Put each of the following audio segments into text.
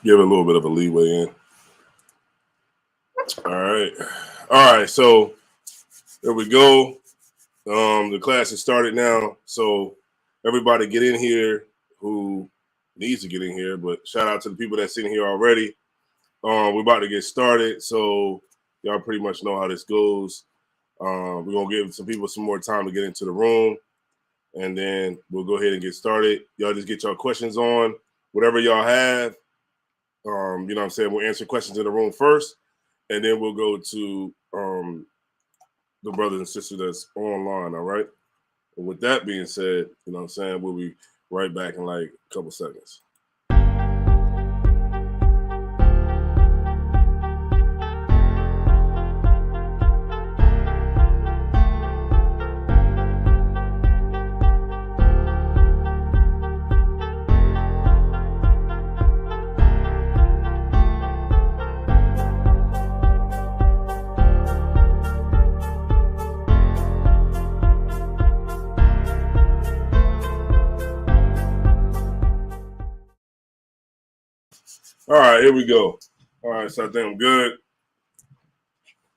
give it a little bit of a leeway in. All right. So there we go. The class has started now, so everybody get in here who needs to get in here. But shout out to the people that's in here already. We're about to get started, so y'all pretty much know how this goes. We're gonna give some people some more time to get into the room, and then we'll go ahead and get started. Y'all just get y'all questions on, whatever y'all have. You know what I'm saying? We'll answer questions in the room first, and then we'll go to the brothers and sisters that's online, all right? And with that being said, you know what I'm saying, we'll be right back in like a couple seconds. All right, here we go. All right, so I think I'm good.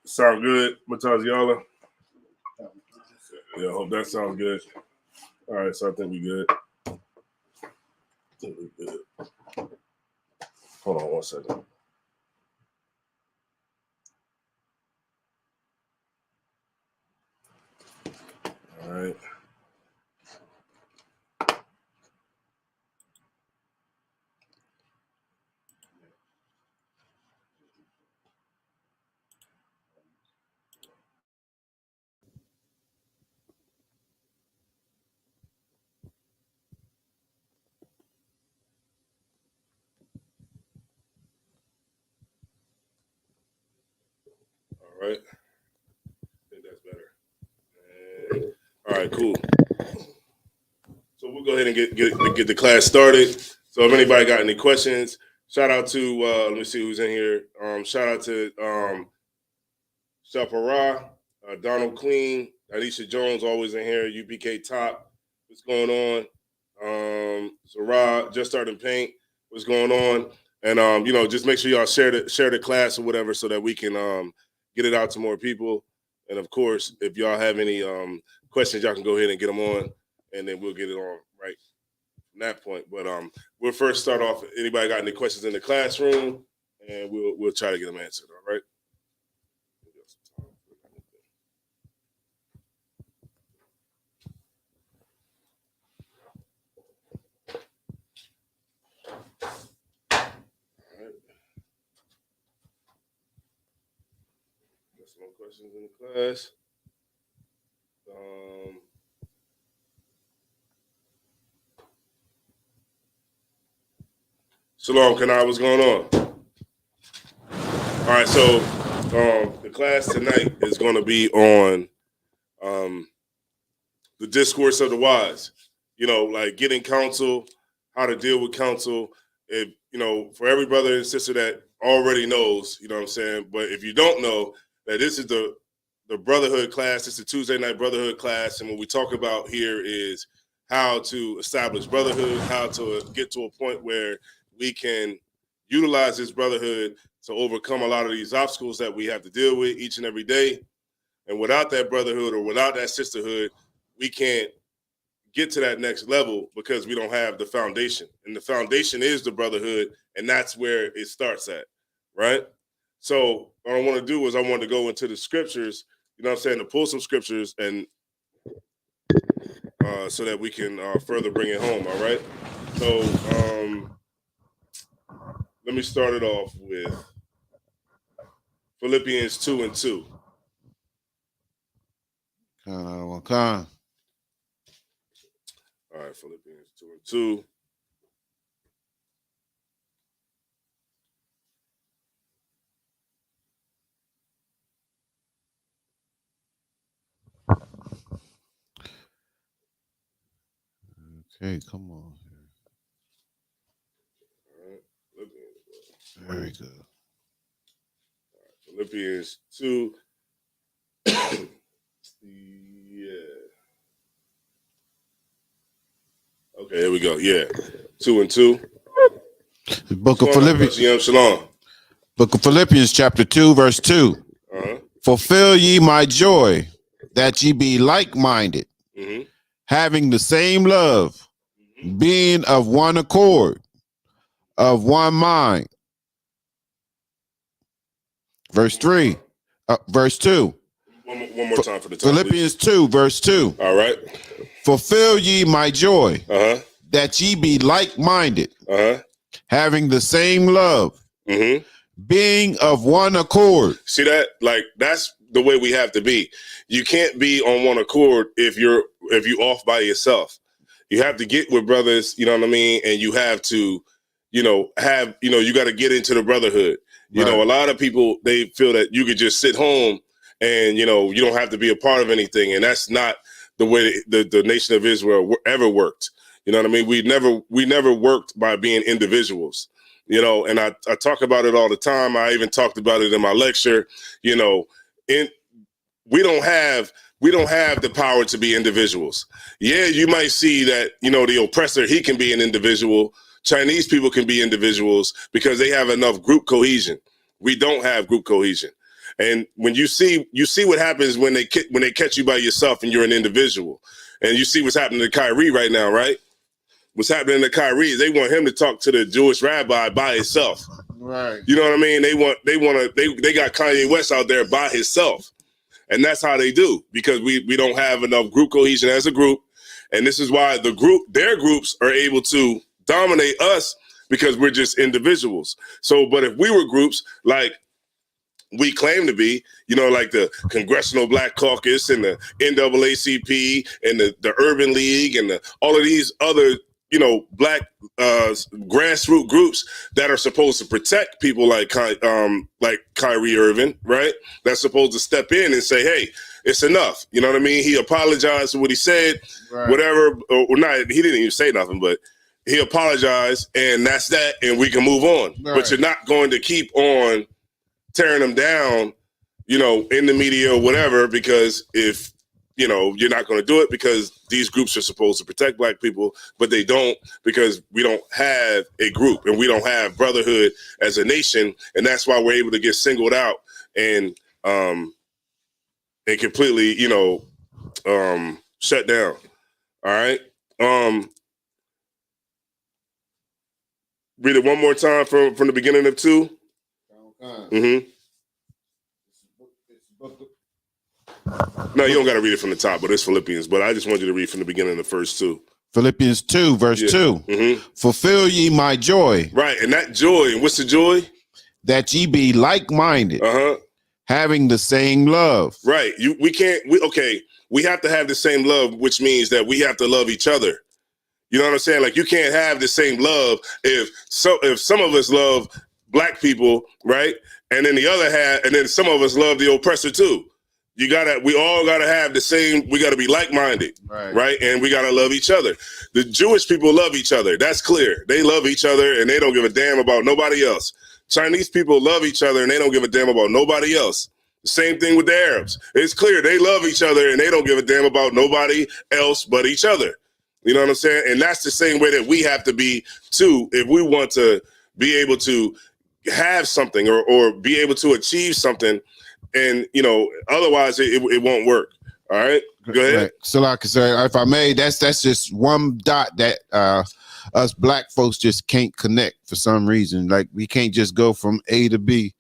Sound good, Mataziala? Yeah, I hope that sounds good. All right, so I think we good. Hold on one second. All right. All right. I think that's better. And, all right, cool. So we'll go ahead and get the class started. So if anybody got any questions, shout out to let me see who's in here. Shout out to Shapara, Donald Clean, Anisha Jones, always in here. UPK Top, what's going on? Sarah, just starting paint, what's going on? And you know, just make sure y'all share the class or whatever, so that we can get it out to more people. And of course, if y'all have any questions, y'all can go ahead and get them on, and then we'll get it on right from that point. But we'll first start off. Anybody got any questions in the classroom, and we'll try to get them answered. All right. Some questions in the class. Shalom, Kanai, what's going on? All right, so the class tonight is going to be on the discourse of the wise. You know, like getting counsel, how to deal with counsel. If you know, for every brother and sister that already knows, you know what I'm saying. But if you don't know, that this is the brotherhood class. It's the Tuesday night brotherhood class, and what we talk about here is how to establish brotherhood, how to get to a point where we can utilize this brotherhood to overcome a lot of these obstacles that we have to deal with each and every day. And without that brotherhood or without that sisterhood, we can't get to that next level because we don't have the foundation. And the foundation is the brotherhood, and that's where it starts at, right? So what I want to do is I want to go into the scriptures, you know what I'm saying, to pull some scriptures and so that we can further bring it home, all right? So let me start it off with Philippians 2:2. All right, Philippians 2:2. Okay, come on. All right, Philippians. Very good. All right, Philippians 2. Yeah. Okay, here we go. Yeah. 2:2. The book of Philippians. Shalom. Book of Philippians, chapter 2, verse 2. Fulfill ye my joy, that ye be like-minded, having the same love, being of one accord, of one mind. Verse 3, verse 2. One more time for the top. Philippians 2, verse 2. All right. Fulfill ye my joy, that ye be like-minded, having the same love, being of one accord. See that? Like, that's the way we have to be. You can't be on one accord if you off by yourself. You have to get with brothers, you know what I mean? And you have to, you got to get into the brotherhood. You know, a lot of people, they feel that you could just sit home and, you don't have to be a part of anything. And that's not the way the nation of Israel ever worked. You know what I mean? We never worked by being individuals, and I talk about it all the time. I even talked about it in my lecture, we don't have the power to be individuals. Yeah, you might see that, the oppressor, he can be an individual. Chinese people can be individuals because they have enough group cohesion. We don't have group cohesion. And when you see what happens when they catch you by yourself and you're an individual, and you see what's happening to Kyrie right now, right? What's happening to Kyrie is they want him to talk to the Jewish rabbi by himself. Right. You know what I mean? They got Kanye West out there by himself. And that's how they do, because we don't have enough group cohesion as a group. And this is why their groups are able to dominate us, because we're just individuals. So, but if we were groups like we claim to be, like the Congressional Black Caucus and the NAACP and the Urban League and all of these other, black grassroots groups that are supposed to protect people like Kyrie Irving, right? That's supposed to step in and say, hey, it's enough. You know what I mean? He apologized for what he said, whatever, or not. He didn't even say nothing, but he apologized, and that's that, and we can move on. Right. But you're not going to keep on tearing them down, in the media or whatever, because if, you're not going to do it, because these groups are supposed to protect black people, but they don't, because we don't have a group and we don't have brotherhood as a nation. And that's why we're able to get singled out and completely, shut down. All right. Read it one more time from the beginning of 2. No, you don't got to read it from the top, but it's Philippians. But I just want you to read from the beginning of the first 2. Philippians 2, verse 2. Fulfill ye my joy. Right, and that joy, and what's the joy? That ye be like-minded, having the same love. Right. We have to have the same love, which means that we have to love each other. You know what I'm saying? Like, you can't have the same love if some of us love black people, right? And then then some of us love the oppressor too. We all gotta have the same, we gotta be like-minded, right? And we gotta love each other. The Jewish people love each other. That's clear. They love each other and they don't give a damn about nobody else. Chinese people love each other and they don't give a damn about nobody else. The same thing with the Arabs. It's clear they love each other and they don't give a damn about nobody else but each other. You know what I'm saying? And that's the same way that we have to be too, if we want to be able to have something or be able to achieve something. And, otherwise it won't work. All right, go ahead. Right. So like I say, if I may, that's just one dot that us black folks just can't connect for some reason. Like, we can't just go from A to B.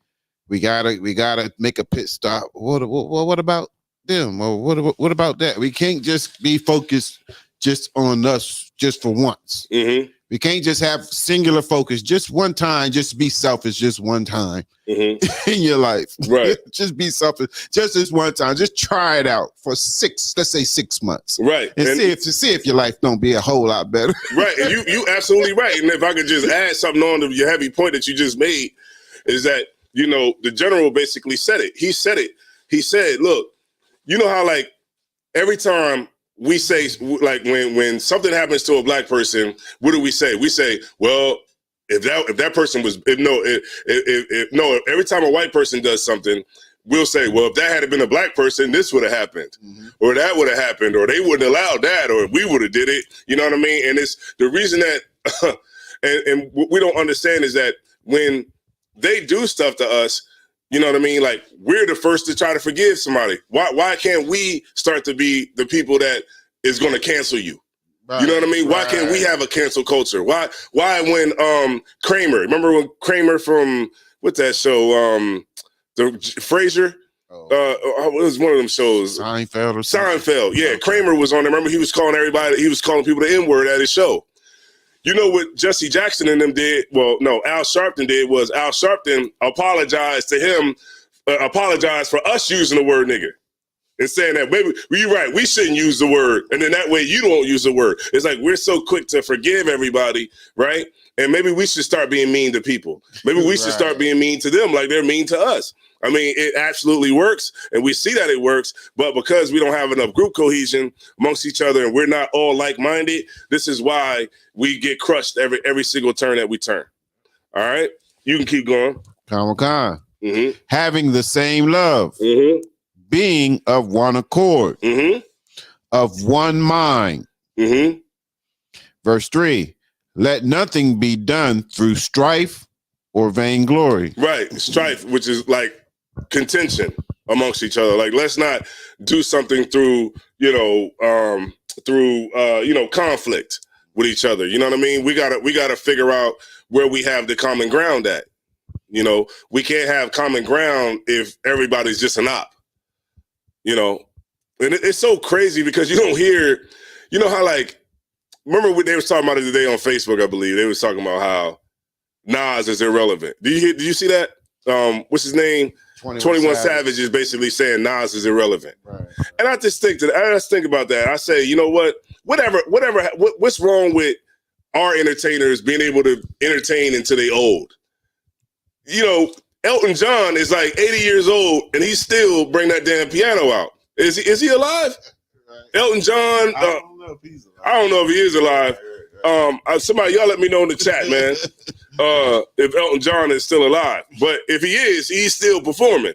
We gotta make a pit stop. What about them? Or what about that? We can't just be focused just on us just for once. We can't just have singular focus just one time, just be selfish just one time in your life. Right. Just be selfish just this one time. Just try it out for 6 months. Right. And see if your life don't be a whole lot better. Right. And you absolutely right. And if I could just add something on to your heavy point that you just made, is that, the general basically said it. He said it. He said, look, you know how, like, every time we say, like, when something happens to a black person, what do we say? We say, well, if that person was, every time a white person does something, we'll say, well, if that had been a black person, this would have happened, or that would have happened, or they wouldn't allow that, or we would have did it. You know what I mean? And it's the reason that And what we don't understand is that when they do stuff to us, you know what I mean? Like, we're the first to try to forgive somebody. Why can't we start to be the people that is going to cancel you? Right, you know what I mean? Why can't we have a cancel culture? Why when Kramer, remember when Kramer from, what's that show? The Frasier? It was one of them shows. Seinfeld or something. Seinfeld, yeah. Okay. Kramer was on there. Remember, he was calling people the N-word at his show. You know what Jesse Jackson and them did? Well, no, Al Sharpton did was Al Sharpton apologized to him, apologized for us using the word nigga. And saying that, maybe you're right, we shouldn't use the word. And then that way you don't use the word. It's like we're so quick to forgive everybody, right? And maybe we should start being mean to people. Maybe we should start being mean to them like they're mean to us. I mean, it absolutely works, and we see that it works, but because we don't have enough group cohesion amongst each other and we're not all like-minded, this is why we get crushed every single turn that we turn. All right? You can keep going. Khan. Mm-hmm. Having the same love. Mm-hmm. Being of one accord. Mm-hmm. Of one mind. Mm-hmm. Verse 3, let nothing be done through strife or vainglory. Right, strife, which is like contention amongst each other. Like, let's not do something through conflict with each other. You know what I mean? We gotta figure out where we have the common ground at. You know, we can't have common ground if everybody's just an op. You know, and it's so crazy because you don't hear, you know how, like, remember what they was talking about the other day on Facebook, I believe. They was talking about how Nas is irrelevant. Did you see that? What's his name? 21 Savage is basically saying Nas is irrelevant. Right. And I just think about that. I say, you know what? What's wrong with our entertainers being able to entertain until they old? You know, Elton John is like 80 years old and he still bring that damn piano out. Is he alive? Right. Elton John. I don't know if he's alive. I don't know if he is alive. Somebody, y'all let me know in the chat, man, if Elton John is still alive. But if he is, he's still performing.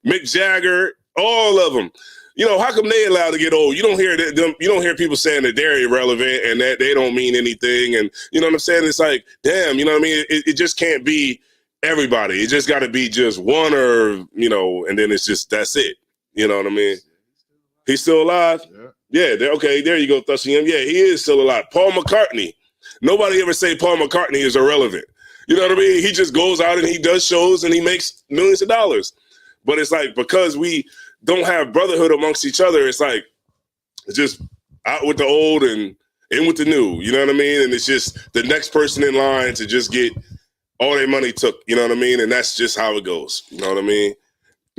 Mick Jagger, all of them. You know, how come they allowed to get old? You don't hear them. You don't hear people saying that they're irrelevant and that they don't mean anything. And you know what I'm saying? It's like, damn, you know what I mean? It just can't be everybody. It just got to be just one, or you know, and then it's just that's it. You know what I mean? He's still alive. Yeah. Okay. There you go, Thushing him. Yeah, he is still alive. Paul McCartney. Nobody ever say Paul McCartney is irrelevant. You know what I mean? He just goes out and he does shows and he makes millions of dollars. But it's like, because we don't have brotherhood amongst each other, it's like, it's just out with the old and in with the new. You know what I mean? And it's just the next person in line to just get all their money took. You know what I mean? And that's just how it goes. You know what I mean?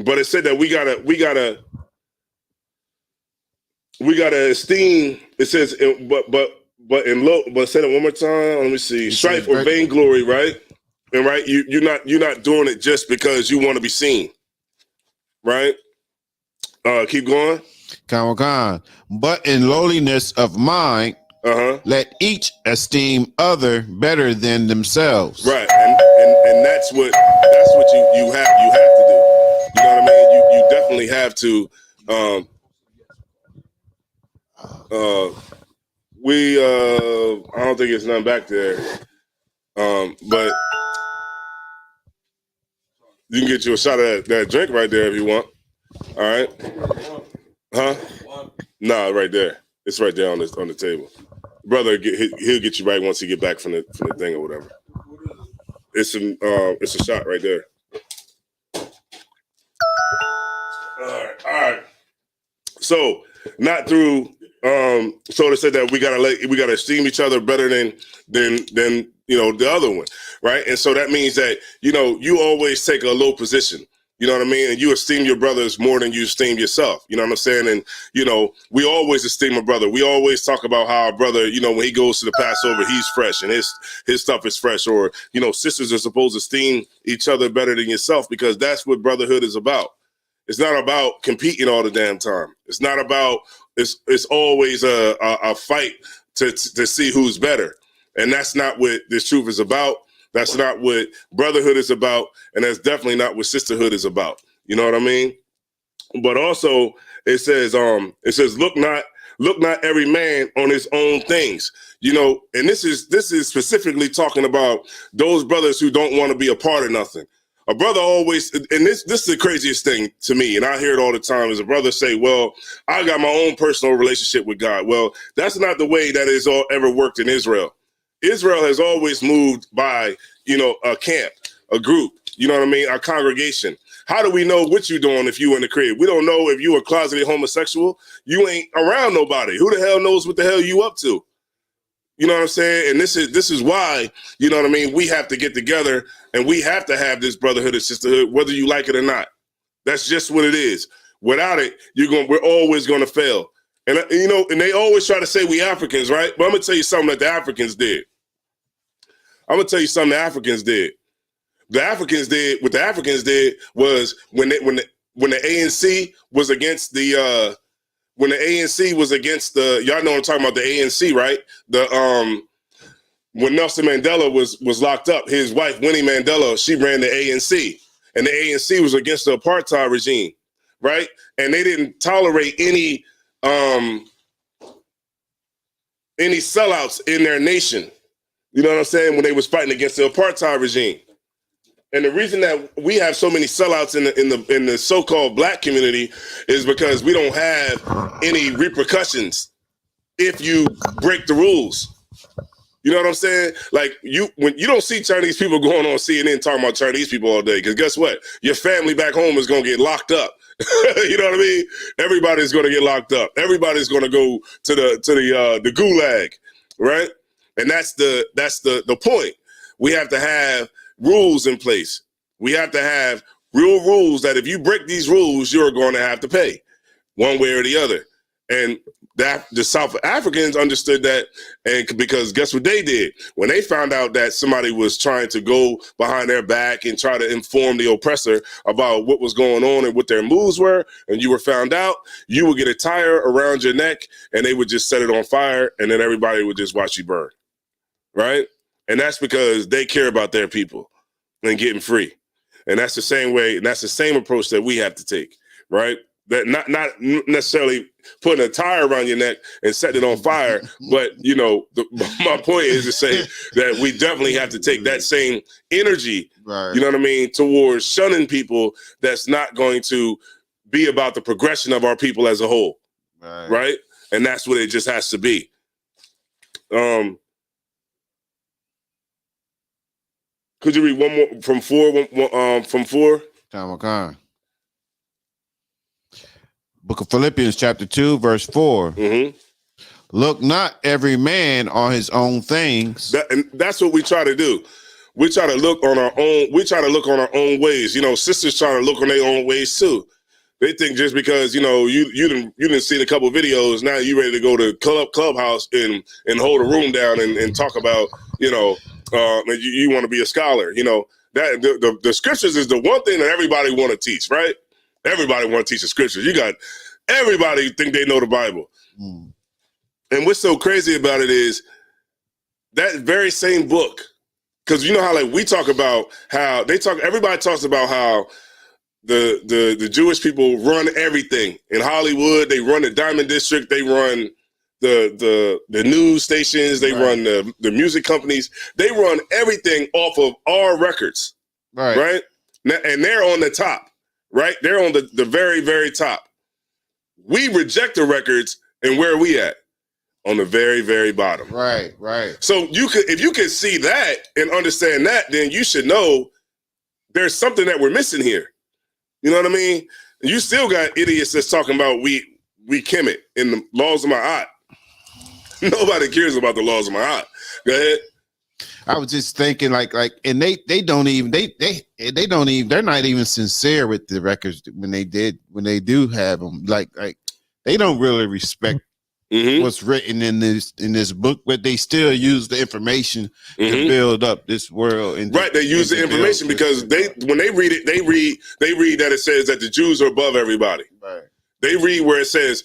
But it said that we gotta esteem. It says, but say it one more time. Let me see. Strife or vainglory, right? And right, you're not doing it just because you want to be seen, right? Keep going. Khan. But in lowliness of mind, let each esteem other better than themselves. Right, and that's what you have to do. You know what I mean? You definitely have to. I don't think it's none back there. But you can get you a shot of that drink right there if you want. All right. Huh? Nah, right there. It's right there on the table. Brother, he'll get you right once he get back from the thing or whatever. It's a shot right there. All right. So not through. So they said that we gotta esteem each other better than you know the other one, right? And so that means that you always take a low position. You know what I mean? And you esteem your brothers more than you esteem yourself. You know what I'm saying? And we always esteem a brother. We always talk about how our brother, when he goes to the Passover, he's fresh and his stuff is fresh. Or sisters are supposed to esteem each other better than yourself, because that's what brotherhood is about. It's not about competing all the damn time. It's not about. It's always a fight to see who's better. And that's not what this truth is about. That's not what brotherhood is about. And that's definitely not what sisterhood is about. You know what I mean? But also it says look not every man on his own things. You know, and this is specifically talking about those brothers who don't want to be a part of nothing. A brother always, and this is the craziest thing to me, and I hear it all the time, is a brother say, well, I got my own personal relationship with God. Well, that's not the way that it's all ever worked in Israel. Israel has always moved by, you know, a camp, a group, you know what I mean, a congregation. How do we know what you're doing if you in the crib? We don't know if you a closeted homosexual. You ain't around nobody. Who the hell knows what the hell you up to? You know what I'm saying? And this is why, you know what I mean, we have to get together and we have to have this brotherhood and sisterhood, whether you like it or not. That's just what it is. Without it, we're always gonna fail. And you know, and they always try to say we Africans, right? But I'm gonna tell you something that the Africans did. I'm gonna tell you something the Africans did. What the Africans did was when the ANC was against the when the ANC was against the, y'all know what I'm talking about, the ANC, right? When Nelson Mandela was locked up, his wife, Winnie Mandela, she ran the ANC. And the ANC was against the apartheid regime, right? And they didn't tolerate any sellouts in their nation. You know what I'm saying? When they was fighting against the apartheid regime. And the reason that we have so many sellouts in the so-called black community is because we don't have any repercussions if you break the rules. You know what I'm saying? Like when you don't see Chinese people going on CNN talking about Chinese people all day, because guess what? Your family back home is gonna get locked up. You know what I mean? Everybody's gonna get locked up. Everybody's gonna go to the gulag, right? And that's the point. We have to have rules in place. We have to have real rules that if you break these rules, you're going to have to pay one way or the other. And the South Africans understood that, and because guess what they did? When they found out that somebody was trying to go behind their back and try to inform the oppressor about what was going on and what their moves were, and you were found out, you would get a tire around your neck and they would just set it on fire, and then everybody would just watch you burn, right? And that's because they care about their people and getting free. And that's the same way, and that's the same approach that we have to take, right? That not necessarily putting a tire around your neck and setting it on fire, but you know, my point is to say that we definitely have to take that same energy, right, you know what I mean, towards shunning people that's not going to be about the progression of our people as a whole, right? And that's what it just has to be. Could you read one more from 4? From 4? Tamakan. Book of Philippians, chapter 2, verse 4. Mm-hmm. Look not every man on his own things. And that's what we try to do. We try to look on our own. We try to look on our own ways. You know, sisters try to look on their own ways too. They think just because you know you didn't see a couple videos, now you ready to go to clubhouse and hold a room down and talk about, you know, you want to be a scholar. You know, that the scriptures is the one thing that everybody want to teach, right? Everybody want to teach the scriptures. You got everybody think they know the Bible. Mm. And what's so crazy about it is that very same book, because you know how like we talk about how everybody talks about how the Jewish people run everything in Hollywood. They run the Diamond District. They run the news stations. They run the music companies. They run everything off of our records, right? And they're on the top, right? They're on the very, very top. We reject the records, and where are we at? On the very, very bottom. Right. So if you can see that and understand that, then you should know there's something that we're missing here. You know what I mean? You still got idiots that's talking about we kim it in the laws of my aunt. Nobody cares about the laws of my aunt. Go ahead. I was just thinking like, and they don't even, they're not even sincere with the records when they do have them. Like they don't really respect what's written in this book, but they still use the information to build up this world. Right, they use the information because when they read it, they read that it says that the Jews are above everybody. Right. They read where it says,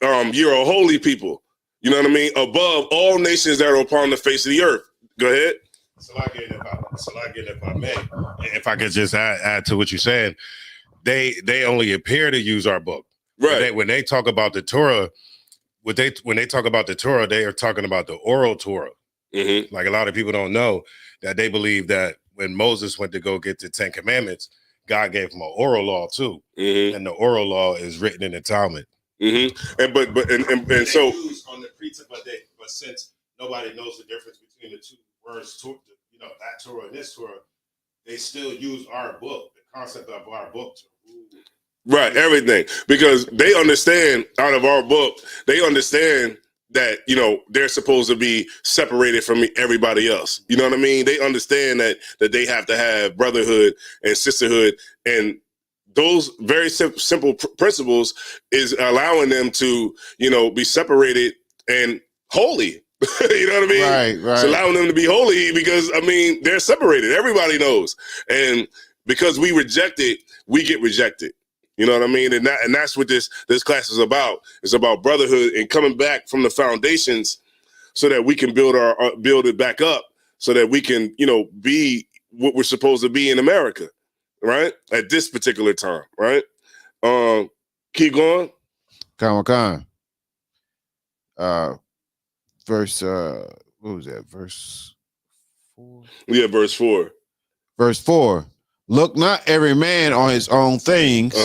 "You're a holy people." You know what I mean? Above all nations that are upon the face of the earth. Go ahead. So I get if I may, if I could just add to what you're saying, they only appear to use our book. Right. When they talk about the Torah, when they talk about the Torah, they are talking about the oral Torah. Mm-hmm. Like a lot of people don't know that they believe that when Moses went to go get the 10 Commandments, God gave him an oral law too, and the oral law is written in the Talmud. Mm-hmm. And so on the pretense, but since nobody knows the difference between the two words, you know, that Torah and this Torah, they still use our book, the concept of our book to rule. Right, everything, because they understand out of our book, they understand that, you know, they're supposed to be separated from everybody else. You know what I mean? They understand that they have to have brotherhood and sisterhood, and those very simple principles is allowing them to, you know, be separated and holy. You know what I mean? Right. It's allowing them to be holy because, I mean, they're separated. Everybody knows. And because we reject it, we get rejected. You know what I mean? And that's what this class is about. It's about brotherhood and coming back from the foundations so that we can build it back up so that we can, you know, be what we're supposed to be in America, right? At this particular time, right? Keep going. Khan. Verse what was that? Verse 4? Yeah, verse 4. Verse 4. Look not every man on his own things,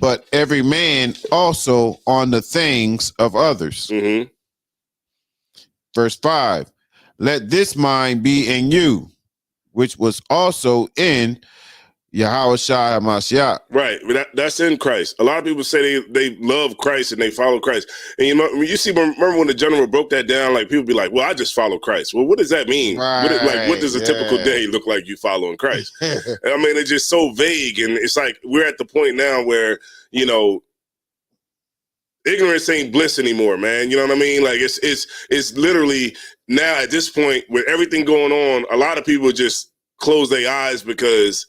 but every man also on the things of others. Mm-hmm. Verse 5. Let this mind be in you, which was also in Yahushua HaMashiach. Right, that's in Christ. A lot of people say they love Christ and they follow Christ. And you know, you see, remember when the general broke that down? Like people be like, "Well, I just follow Christ." Well, what does that mean? Right, what does a typical day look like you following Christ? I mean, it's just so vague, and it's like we're at the point now where, you know, ignorance ain't bliss anymore, man. You know what I mean? Like it's literally now at this point with everything going on, a lot of people just close their eyes because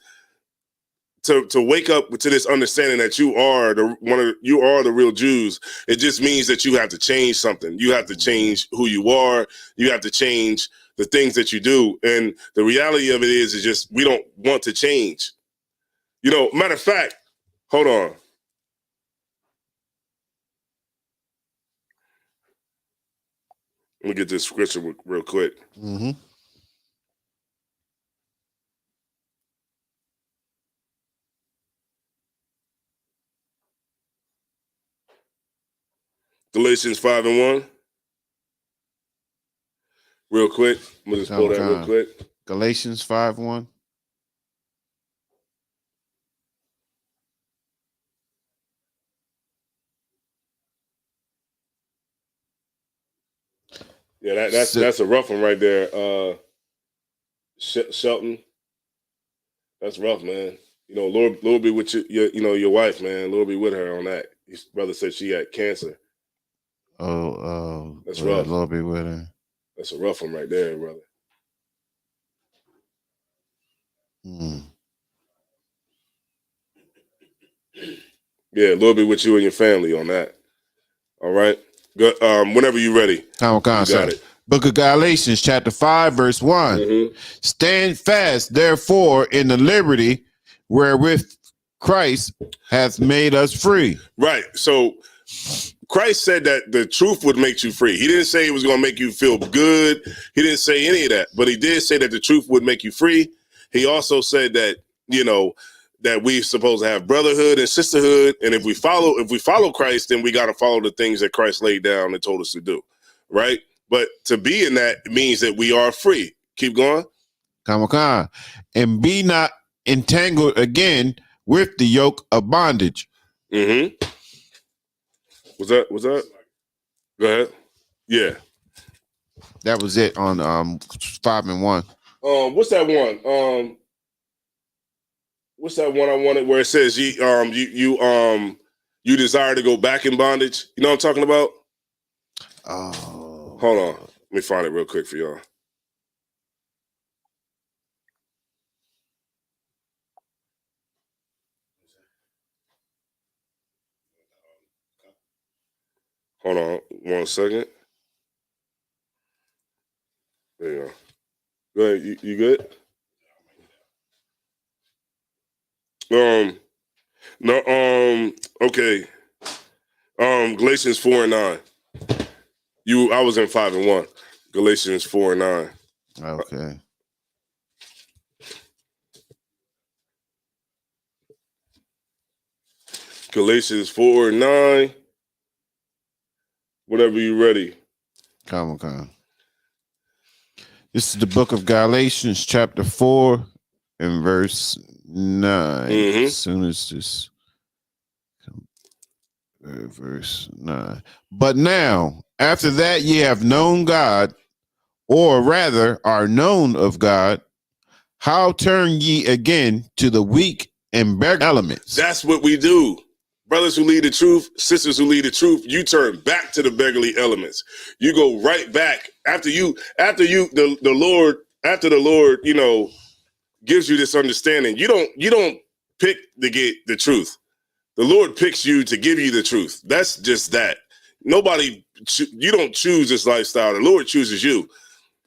to wake up to this understanding that you are the real Jews, it just means that you have to change something. You have to change who you are. You have to change the things that you do. And the reality of it is just we don't want to change. You know, matter of fact, hold on. Let me get this scripture real quick. Mm-hmm. Galatians 5:1. Real quick. I'm gonna just pull that real quick. Galatians 5:1. Yeah, that's a rough one right there. Shelton. That's rough, man. You know, Lord be with your wife, man. Lord be with her on that. His brother said she had cancer. That's rough. Lord be with her. That's a rough one right there, brother. Yeah, Lord be with you and your family on that. All right. Good. Whenever you're ready. You got it. Book of Galatians, chapter 5, verse 1. Mm-hmm. Stand fast, therefore, in the liberty wherewith Christ hath made us free. Right. So Christ said that the truth would make you free. He didn't say it was going to make you feel good. He didn't say any of that, but he did say that the truth would make you free. He also said that, you know, that we're supposed to have brotherhood and sisterhood. And if we follow Christ, then we got to follow the things that Christ laid down and told us to do. Right. But to be in that means that we are free. Keep going. And be not entangled again with the yoke of bondage. Mm-hmm. Was that? Go ahead. Yeah. That was it on 5:1. What's that one? What's that one I wanted where it says you desire to go back in bondage? You know what I'm talking about? Oh. Hold on. Let me find it real quick for y'all. Hold on 1 second. There you go. Go ahead. You good? No, okay. Galatians 4:9. I was in 5 and 1. Galatians 4 and 9. Okay. Galatians 4 and 9. Whenever you're ready. Come on. This is the book of Galatians, chapter 4 and verse 9. Mhm. As soon as this verse 9. But now, after that ye have known God, or rather are known of God, how turn ye again to the weak and beggar elements? That's what we do. Brothers who lead the truth, sisters who lead the truth, you turn back to the beggarly elements. You go right back after the Lord, you know, gives you this understanding. You don't pick to get the truth. The Lord picks you to give you the truth. That's just that. You don't choose this lifestyle. The Lord chooses you.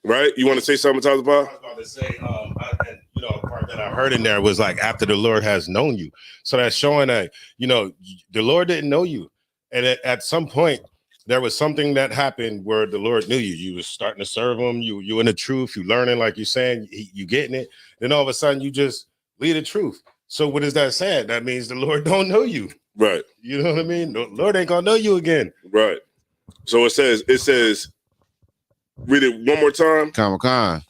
Right? You want to say something, Tyler? I was about to say, a part that I heard in there was like after the Lord has known you. So that's showing that, the Lord didn't know you. And at some point, there was something that happened where the Lord knew you. You was starting to serve him. You in the truth. You learning, like you're saying, you getting it. Then all of a sudden, you just lead the truth. So what is that saying? That means the Lord don't know you. Right. You know what I mean? The Lord ain't gonna know you again. Right. So it says, read it one more time. Come on.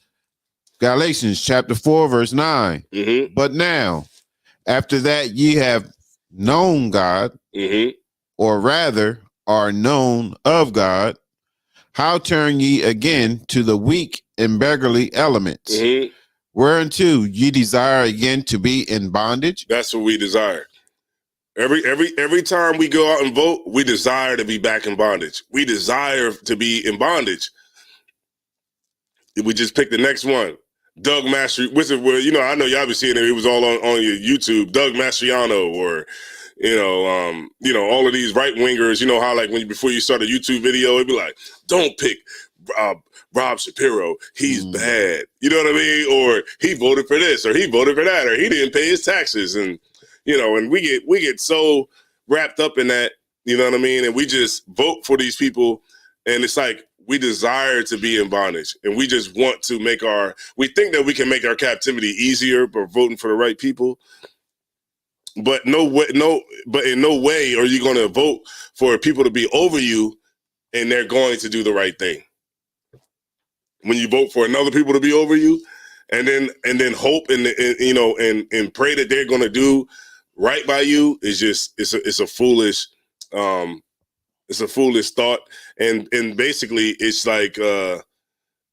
Galatians chapter 4, verse 9. Mm-hmm. But now, after that ye have known God, Mm-hmm. or rather are known of God, how turn ye again to the weak and beggarly elements? Mm-hmm. Whereunto ye desire again to be in bondage? That's what we desire. Every time we go out and vote, we desire to be back in bondage. We desire to be in bondage. We just picked the next one. Doug Master, which is where, I know y'all be seeing it. It was all on your YouTube. Doug Mastriano, or all of these right wingers. You know how like before you start a YouTube video, it'd be like, don't pick Rob Shapiro. He's bad. You know what I mean? Or he voted for this, or he voted for that, or he didn't pay his taxes, and and we get so wrapped up in that. You know what I mean? And we just vote for these people, and it's like, we desire to be in bondage, and we just want to we think that we can make our captivity easier by voting for the right people. But in no way are you going to vote for people to be over you and they're going to do the right thing. When you vote for another people to be over you, and then hope and pray that they're going to do right by you, is just it's a foolish thought, and basically it's like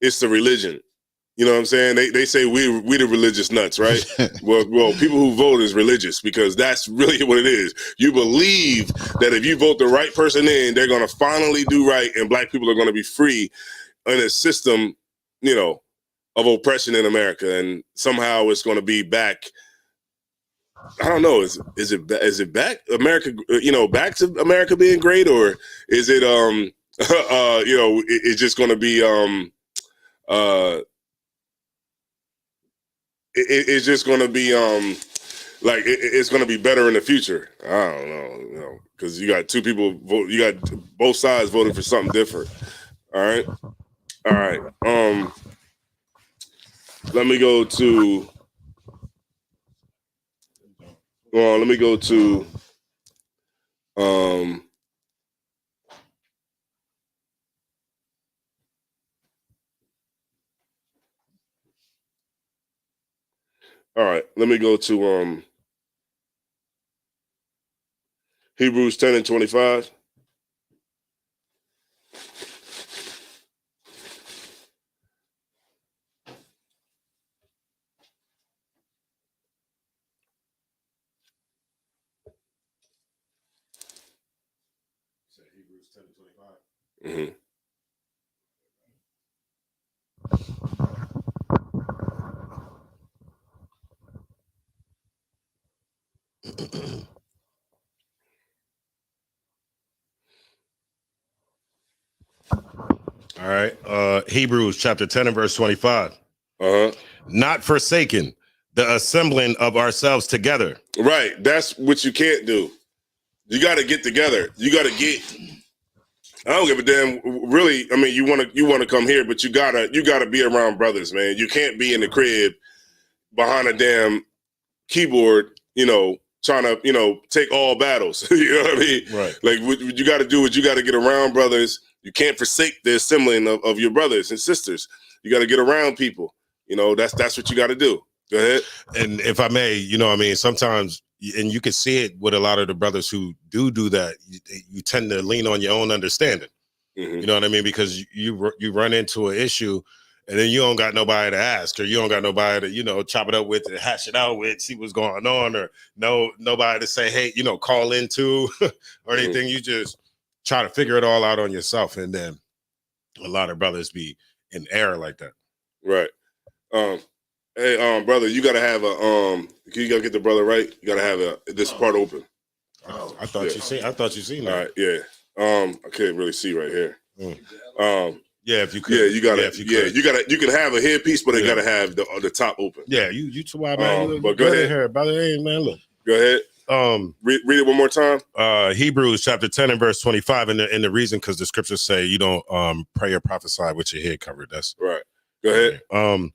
it's the religion. You know what I'm saying? They say we the religious nuts, right? well, people who vote is religious, because that's really what it is. You believe that if you vote the right person in, they're going to finally do right, and black people are going to be free in a system, of oppression in America, and somehow it's going to be back. I don't know. Is it back America? Back to America being great, or is it it's just going to be it's just going to be it's going to be better in the future. I don't know, because you got two people vote. You got both sides voting for something different. All right. Let me go to. Well, let me go to. All right, let me go to Hebrews 10 and 25. Hebrews 10 and 25. Mm-hmm. All right. Hebrews chapter 10 and verse 25. Uh-huh. Not forsaken the assembling of ourselves together. Right. That's what you can't do. You got to get together. You got to get I don't give a damn. Really, I mean, you want to come here, but you gotta be around brothers, man. You can't be in the crib behind a damn keyboard, trying to, take all battles. You know what I mean? Right. Like what you got to do is you got to get around brothers. You can't forsake the assembling of your brothers and sisters. You got to get around people. That's what you got to do. Go ahead. And if I may, I mean, sometimes, and you can see it with a lot of the brothers who do that, you tend to lean on your own understanding. Mm-hmm. You know what I mean? Because you run into an issue and then you don't got nobody to ask, or you don't got nobody to, chop it up with, and hash it out with, see what's going on, or nobody to say, hey, call into or anything. You just try to figure it all out on yourself. And then a lot of brothers be in error like that. Right. Hey, brother, you gotta have you gotta get the brother right. You gotta have this part open. I thought you seen that. All right, yeah. I can't really see right here. Yeah, if you could. Yeah, you gotta. You can have a headpiece, but it gotta have the top open. Yeah, you too wide, man. But go ahead, here, brother. Hey, man, look. Go ahead. Read it one more time. Hebrews chapter 10 and verse 25, and the reason, because the scriptures say you don't pray or prophesy with your head covered. That's right. Go ahead.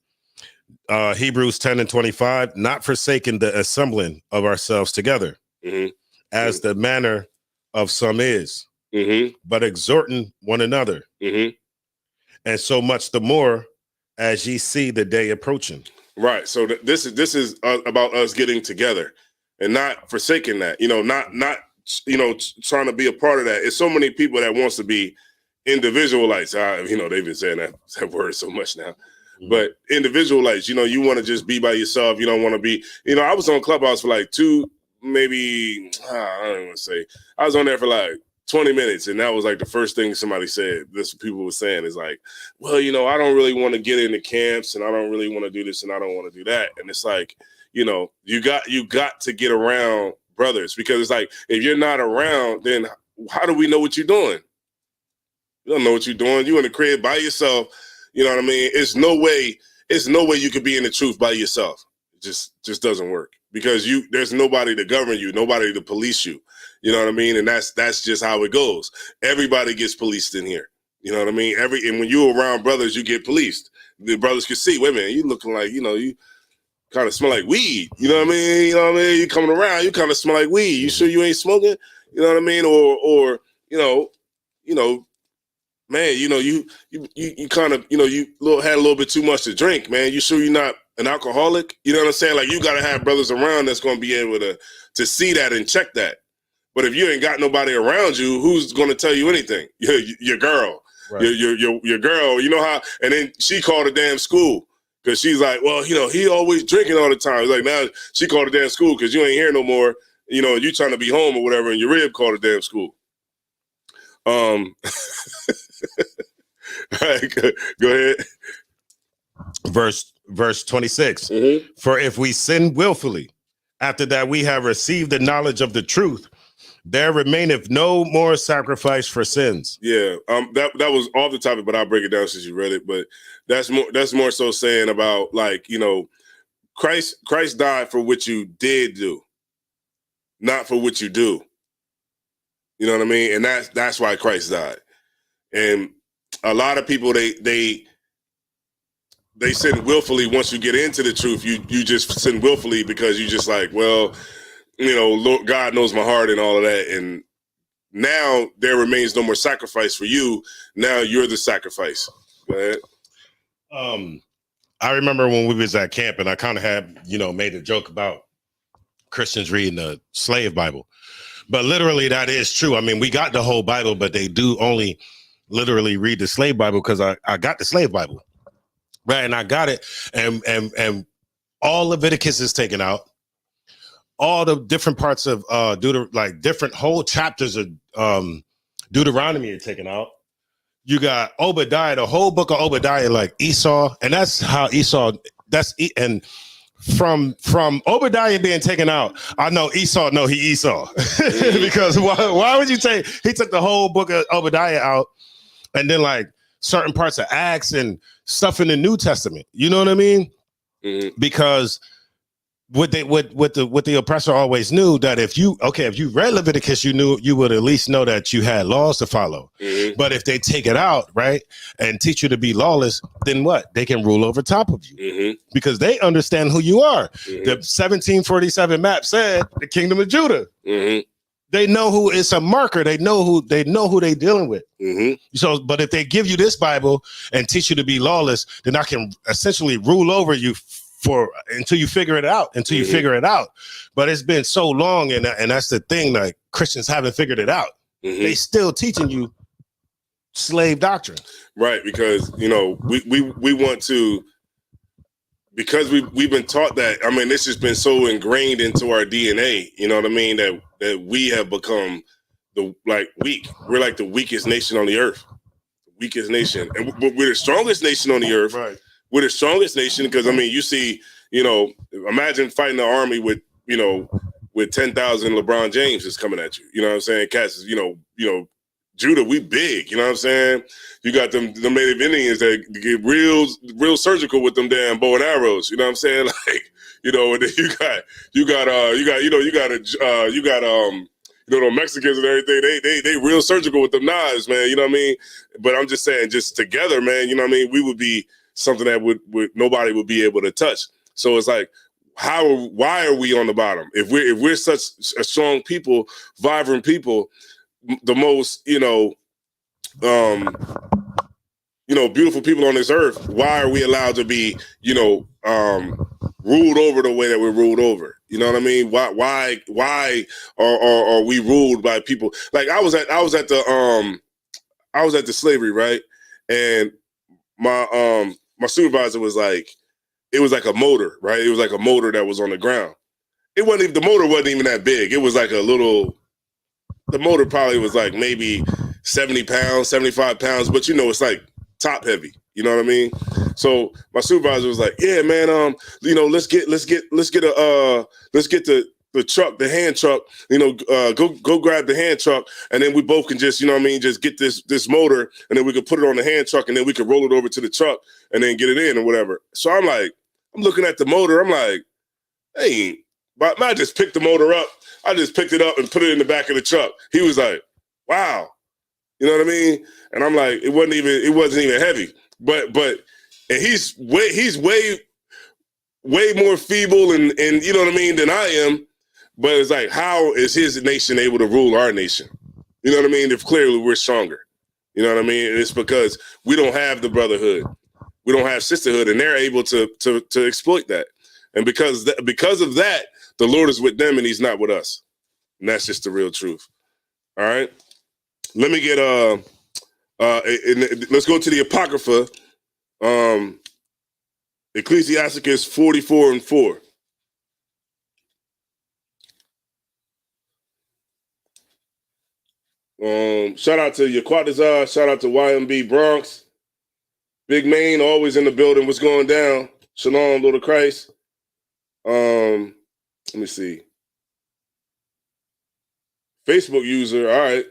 Hebrews 10 and 25, not forsaking the assembling of ourselves together, as the manner of some is, but exhorting one another, and so much the more as ye see the day approaching. Right. So this is about us getting together and not forsaking that. Not trying to be a part of that. It's so many people that wants to be individualites. They've been saying that word so much now. But individualites, you want to just be by yourself. You don't want to be, I was on Clubhouse for like I don't want to say, I was on there for like 20 minutes. And that was like the first thing somebody said. This people were saying is like, well, I don't really want to get into camps, and I don't really want to do this, and I don't want to do that. And it's like, you got to get around brothers, because it's like, if you're not around, then how do we know what you're doing? You don't know what you're doing. You in the crib by yourself. You know what I mean? It's no way you could be in the truth by yourself. It just doesn't work, because there's nobody to govern you, nobody to police you. You know what I mean? And that's just how it goes. Everybody gets policed in here. You know what I mean? And when you're around brothers, you get policed. The brothers can see, wait a minute, you looking like, you kind of smell like weed. You know what I mean? You coming around, you kind of smell like weed. You sure you ain't smoking? You know what I mean? Or man, you kind of, you had a little bit too much to drink, man. You sure you're not an alcoholic? You know what I'm saying? Like, you got to have brothers around that's going to be able to see that and check that. But if you ain't got nobody around you, who's going to tell you anything? Your girl, right. your girl, how, and then she called a damn school, because she's like, well, he always drinking all the time. It's like, now she called a damn school because you ain't here no more. You trying to be home or whatever, and your rib called a damn school. All right, go ahead. Verse 26. For if we sin willfully, after that we have received the knowledge of the truth, there remaineth no more sacrifice for sins. Yeah, that was off the topic, but I'll break it down since you read it. But that's more so saying about, like, Christ died for what you did do, not for what you do. You know what I mean? And that's why Christ died. And a lot of people, they sin willfully. Once you get into the truth, you just sin willfully because you just like, well, Lord, God knows my heart and all of that. And now there remains no more sacrifice for you. Now you're the sacrifice. Go ahead. I remember when we was at camp, and I kind of had, made a joke about Christians reading the slave Bible. But literally, that is true. I mean, we got the whole Bible, but they do only literally read the slave Bible, because I got the slave Bible, right? And I got it, and all Leviticus is taken out. All the different parts of different whole chapters of Deuteronomy are taken out. You got Obadiah, the whole book of Obadiah, like Esau, and that's how Esau. And from Obadiah being taken out, I know Esau. No, he Esau. Because why would you say he took the whole book of Obadiah out, and then like certain parts of Acts and stuff in the New Testament? You know what I mean? Because what the oppressor always knew, that if you read Leviticus, you would at least know that you had laws to follow. Mm-hmm. But if they take it out, right, and teach you to be lawless, then what? They can rule over top of you, Mm-hmm. because they understand who you are. Mm-hmm. The 1747 map said the kingdom of Judah. Mm-hmm. They know who, it's a marker. They know who they're dealing with. Mm-hmm. So, but if they give you this Bible and teach you to be lawless, then I can essentially rule over you until you figure it out. But it's been so long, and that's the thing. Like, Christians haven't figured it out. Mm-hmm. They still teaching you slave doctrine, right? Because we want to, because we've been taught that. I mean, this has been so ingrained into our DNA. You know what I mean? That we have become weak. We're like the weakest nation on the earth, weakest nation, but we're the strongest nation on the earth. right? We're the strongest nation because I mean, you see, imagine fighting an army with 10,000 LeBron James is coming at you. You know what I'm saying? Cats, Judah, we big. You know what I'm saying? You got them Native Indians that get real surgical with them damn bow and arrows. You know what I'm saying? Like, and then you got the Mexicans and everything. They real surgical with them knives, man. You know what I mean? But I'm just saying, just together, man. You know what I mean? We would be something that would nobody would be able to touch. So it's like, why are we on the bottom? If we're such a strong people, vibrant people, the most beautiful people on this earth, why are we allowed to be ruled over the way that we're ruled over? You know what I mean? Why are we ruled by people? Like I was at the slavery, right? And my supervisor was like, it was like a motor, right? It was like a motor that was on the ground. The motor wasn't even that big. It was like the motor probably was like maybe 70 pounds, 75 pounds, but it's like top heavy. You know what I mean? So my supervisor was like, yeah, man, let's get the truck, the hand truck, go grab the hand truck, and then we both can just, just get this motor, and then we could put it on the hand truck, and then we could roll it over to the truck and then get it in or whatever. So I'm looking at the motor, I'm like, hey, but I just picked the motor up. I just picked it up and put it in the back of the truck. He was like, wow. You know what I mean? And I'm like, it wasn't even heavy. But and he's way more feeble and you know what I mean than I am. But it's like, how is his nation able to rule our nation? You know what I mean? If clearly we're stronger. You know what I mean? And it's because we don't have the brotherhood. We don't have sisterhood, and they're able to exploit that. And because of that, the Lord is with them and he's not with us. And that's just the real truth. All right. Let me get let's go to the Apocrypha. Ecclesiasticus 44:4. Shout out to Yaquatazar, shout out to YMB Bronx. Big Main always in the building. What's going down? Shalom, Lord of Christ. Let me see. Facebook user, all right.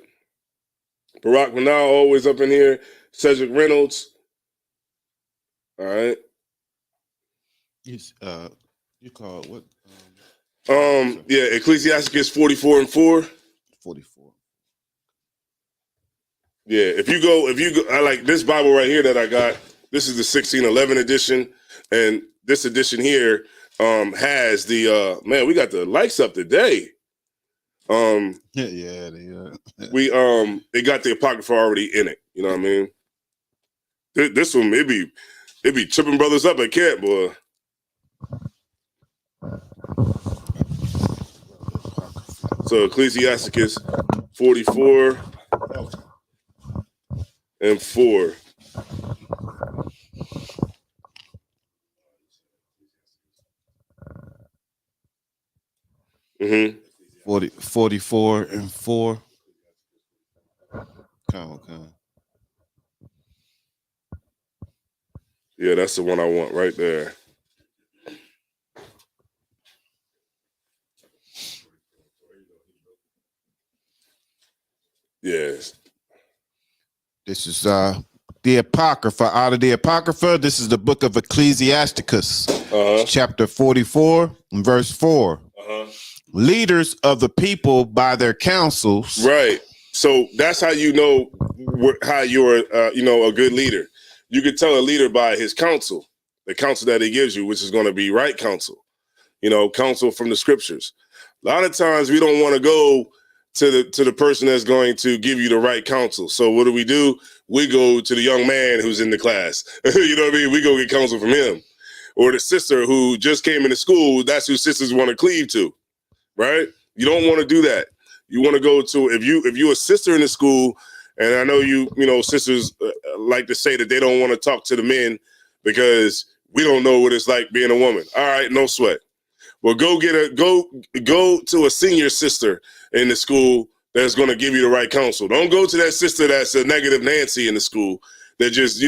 Barack Manal always up in here. Cedric Reynolds. All right. You call it what? Yeah, Ecclesiasticus 44:4. 44. Yeah, if you go, I like this Bible right here that I got. This is the 1611 edition, and this edition here has the man. We got the likes up today. Yeah, we it got the Apocrypha already in it. You know what I mean? This one, it be tripping brothers up at camp, boy. So Ecclesiasticus 44:4. Mm-hmm. 44:4. Come. Yeah, that's the one I want right there. Yes. This is the Apocrypha. Out of the Apocrypha, this is the book of Ecclesiasticus. chapter 44, and verse 4. Leaders of the people by their counsels. Right. So that's how you know how you're, a good leader. You can tell a leader by his counsel, the counsel that he gives you, which is going to be right counsel. Counsel from the scriptures. A lot of times we don't want to go to the person that's going to give you the right counsel. So what do? We go to the young man who's in the class. You know what I mean? We go get counsel from him. Or the sister who just came into school. That's who sisters want to cleave to, right? You don't want to do that. You want to go to, if you're a sister in the school, and I know sisters like to say that they don't want to talk to the men because we don't know what it's like being a woman. All right, no sweat. Well, go to a senior sister in the school that's going to give you the right counsel. Don't go to that sister that's a negative Nancy in the school that just,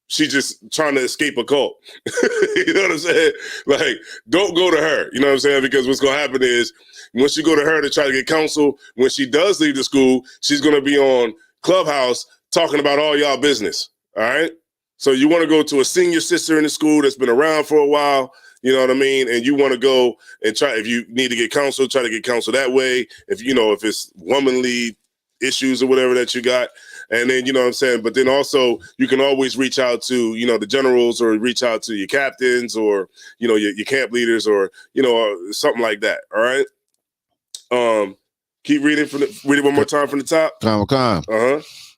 she's just trying to escape a cult. You know what I'm saying? Like, don't go to her. You know what I'm saying? Because what's going to happen is once you go to her to try to get counsel, when she does leave the school, she's going to be on Clubhouse talking about all y'all business. All right? So you want to go to a senior sister in the school that's been around for a while. You know what I mean? And you want to go and try, if you need to get counsel, try to get counsel that way. If it's womanly issues or whatever that you got. And then, you know what I'm saying? But then also you can always reach out to, the generals, or reach out to your captains, or, your camp leaders, or, something like that. All right. Keep reading read it one more time from the top. Come.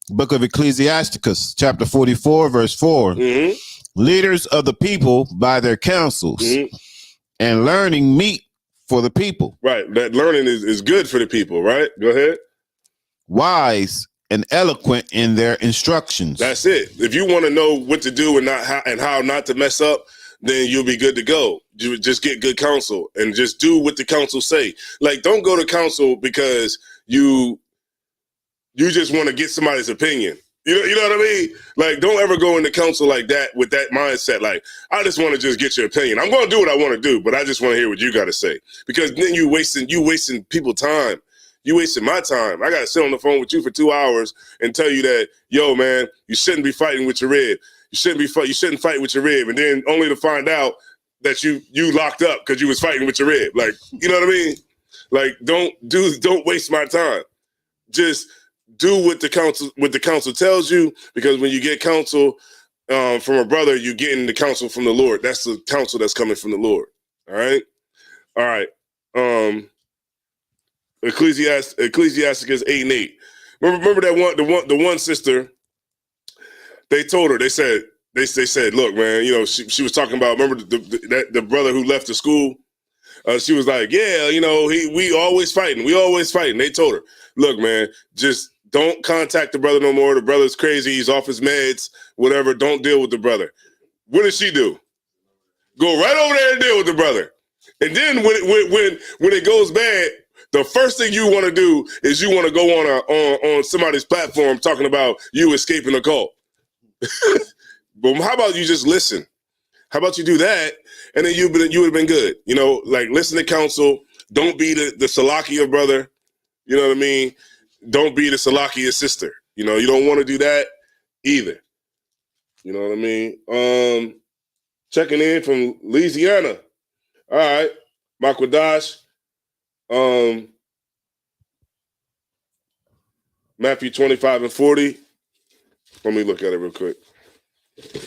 Book of Ecclesiasticus, chapter 44, verse 4. Mm-hmm. Leaders of the people by their counsels, and learning meet for the people. Right. That learning is good for the people, right? Go ahead. Wise and eloquent in their instructions. That's it. If you want to know what to do and how not to mess up, then you'll be good to go. You just get good counsel and just do what the counsel say. Like, don't go to counsel because you just want to get somebody's opinion. You know what I mean? Like, don't ever go into counsel like that with that mindset. Like, I just want to just get your opinion. I'm going to do what I want to do, but I just want to hear what you got to say. Because then you wasting people's time. You wasting my time. I got to sit on the phone with you for 2 hours and tell you that, yo, man, you shouldn't be fighting with your rib. You shouldn't fight with your rib. And then only to find out that you locked up because you was fighting with your rib. Like, you know what I mean? Like, don't waste my time. Just do what the counsel tells you, because when you get counsel from a brother, you're getting the counsel from the Lord. That's the counsel that's coming from the Lord. All right. Ecclesiasticus 8 and 8. Remember that the one sister. They told her. They said, look, man. She was talking about. Remember the brother who left the school. She was like, yeah, we always fighting. We always fighting. They told her, look, man, just don't contact the brother no more. The brother's crazy. He's off his meds, whatever. Don't deal with the brother. What did she do? Go right over there and deal with the brother. And then when it goes bad, the first thing you want to do is you want to go on somebody's platform talking about you escaping a cult. But how about you just listen? How about you do that? And then you would have been good. Like, listen to counsel. Don't be the Salakia brother. You know what I mean? Don't be the Salakia sister. You don't want to do that either. You know what I mean? Checking in from Louisiana. All right. Makwadash. Matthew 25 and 40. Let me look at it real quick.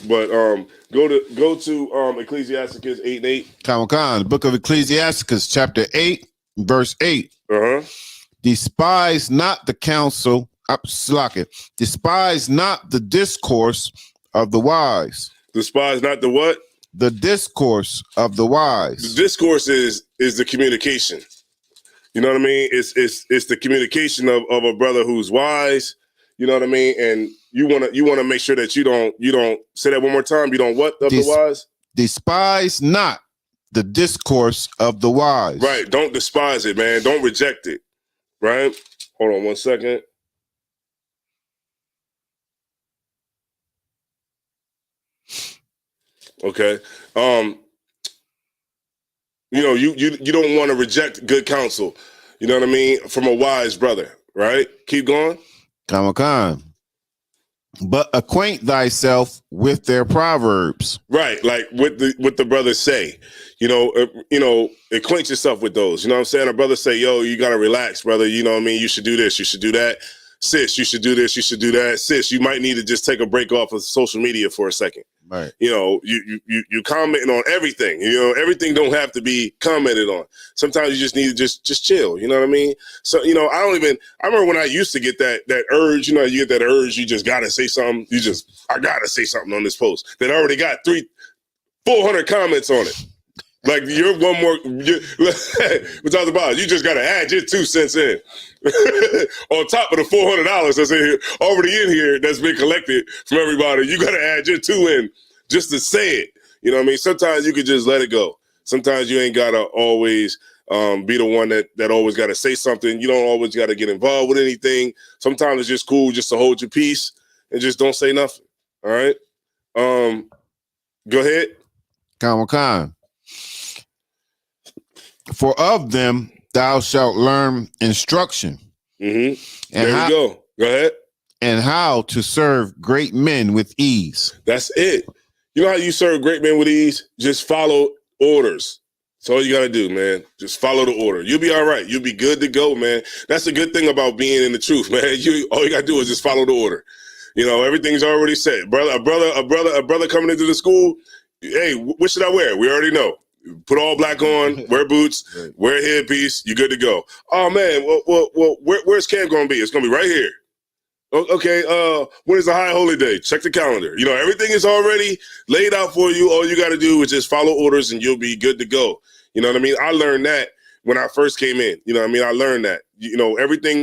But go to Ecclesiasticus 8 and 8. The book of Ecclesiasticus, chapter 8, verse 8. Despise not the counsel, despise not the discourse of the wise. Despise not the what? The discourse of the wise. The discourse is the communication. You know what I mean? It's the communication of a brother who's wise. You know what I mean? And you want to make sure that you don't say that one more time. You don't what of the wise? Despise not the discourse of the wise. Right. Don't despise it, man. Don't reject it. Right. Hold on 1 second. Okay. You don't want to reject good counsel. You know what I mean? From a wise brother. Right. Keep going. Come. but acquaint thyself with their proverbs. Right, like what the brothers say, acquaint yourself with those. You know what I'm saying? A brother say, "Yo, you gotta relax, brother. You know what I mean? You should do this. You should do that. Sis, you should do this. You should do that. Sis, you might need to just take a break off of social media for a second. Right. You commenting on everything. Everything don't have to be commented on. Sometimes you just need to just chill. You know what I mean? So I remember when I used to get that urge. You get that urge. You just gotta say something. I gotta say something on this post that already got 400 comments on it. Like you're one more. We're talking about. You just gotta add your 2 cents in on top of the $400 that's already in here that's been collected from everybody. You gotta add your 2 in just to say it. You know what I mean? Sometimes you could just let it go. Sometimes you ain't gotta always be the one that always gotta say something. You don't always gotta get involved with anything. Sometimes it's just cool just to hold your peace and just don't say nothing. All right. Go ahead. Khan. For of them thou shalt learn instruction. Mm-hmm. There you go. Go ahead. And how to serve great men with ease. That's it. You know how you serve great men with ease? Just follow orders. That's all you got to do, man. Just follow the order. You'll be all right. You'll be good to go, man. That's a good thing about being in the truth, man. All you got to do is just follow the order. Everything's already set. A brother coming into the school, hey, what should I wear? We already know. Put all black on, wear boots, wear a headpiece, you're good to go. Oh, man, well where's camp going to be? It's going to be right here. Okay, when is the high holy day? Check the calendar. Everything is already laid out for you. All you got to do is just follow orders and you'll be good to go. You know what I mean? I learned that when I first came in. You know what I mean? I learned that. Everything,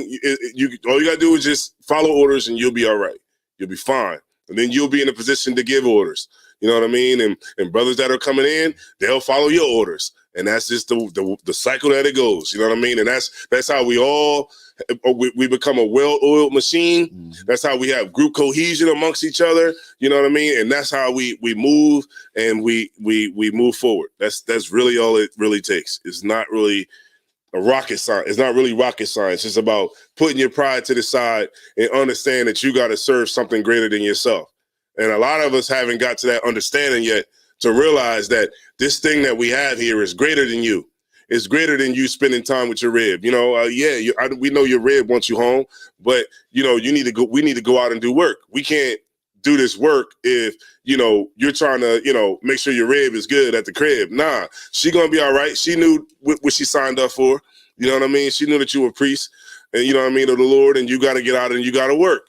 all you got to do is just follow orders and you'll be all right. You'll be fine. And then you'll be in a position to give orders. You know what I mean? And brothers that are coming in, they'll follow your orders. And that's just the cycle that it goes. You know what I mean? And that's how we become a well-oiled machine. Mm-hmm. That's how we have group cohesion amongst each other. You know what I mean? And that's how we move and we move forward. That's really all it really takes. It's not really a rocket science. It's not really rocket science. It's about putting your pride to the side and understand that you got to serve something greater than yourself. And a lot of us haven't got to that understanding yet to realize that this thing that we have here is greater than you. It's greater than you spending time with your rib. We know your rib wants you home, but you need to go. We need to go out and do work. We can't do this work if you're trying to make sure your rib is good at the crib. Nah, she gonna be all right. She knew what she signed up for. You know what I mean? She knew that you were a priest, and of the Lord, and you got to get out and you got to work.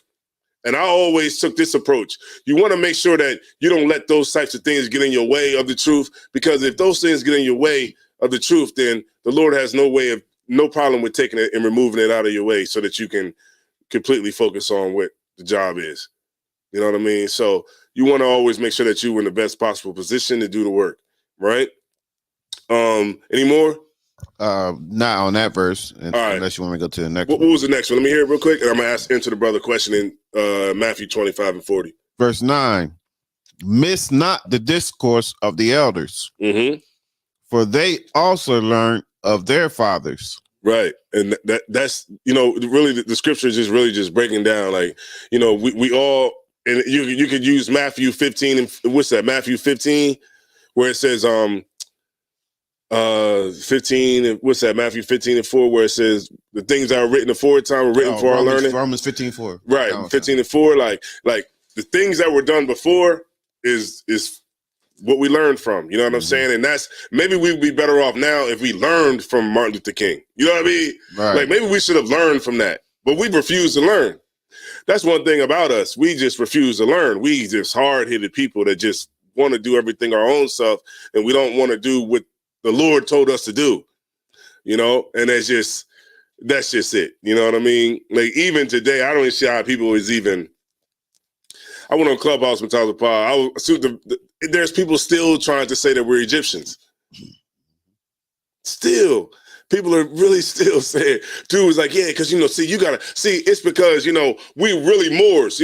And I always took this approach. You want to make sure that you don't let those types of things get in your way of the truth, because if those things get in your way of the truth, then the Lord has no problem with taking it and removing it out of your way so that you can completely focus on what the job is. You know what I mean? So you want to always make sure that you're in the best possible position to do the work, right? Any more? Not on that verse, right. Unless you want me to go to the next one. What was the next one? Let me hear it real quick, and I'm going to answer the brother question in Matthew 25 and 40. Verse 9, miss not the discourse of the elders, for they also learn of their fathers. Right. And that's, really the scripture is just really just breaking down, like, we all, and you could use Matthew 15, and what's that? Matthew 15, where it says, 15, and what's that? Matthew 15 and 4, where it says the things that are written aforetime were written for our learning. Romans 15:4. Right. 15 and 4. Like the things that were done before is what we learned from. You know what I'm saying? And that's, maybe we'd be better off now if we learned from Martin Luther King. You know what I mean? Right. Like maybe we should have learned from that, but we refuse to learn. That's one thing about us. We just refuse to learn. We just hard-headed people that just want to do everything our own self, and we don't want to do what the Lord told us to do, and that's just it. You know what I mean? Like even today, I don't even see how people is even. I went on Clubhouse with Tyler Paul. There's people still trying to say that we're Egyptians. Still, people are really still saying, dude was like, yeah, because, it's because, we really Moors,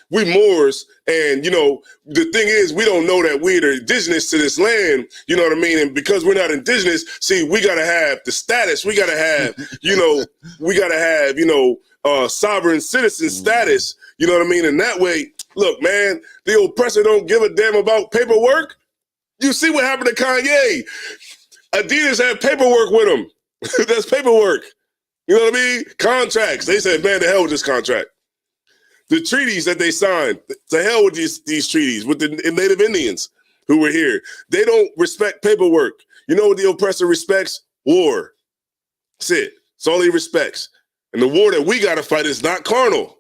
we Moors. And, the thing is, we don't know that we're the indigenous to this land, you know what I mean? And because we're not indigenous, we got to have the status. We got to have, sovereign citizen status, you know what I mean? And that way, Look, man, the oppressor don't give a damn about paperwork. You see what happened to Kanye. Adidas had paperwork with him. That's paperwork. You know what I mean? Contracts. They said, man, the hell with this contract. The treaties that they signed, to hell with these treaties with the Native Indians who were here. They don't respect paperwork. You know what the oppressor respects? War. That's it. That's all he respects. And the war that we got to fight is not carnal.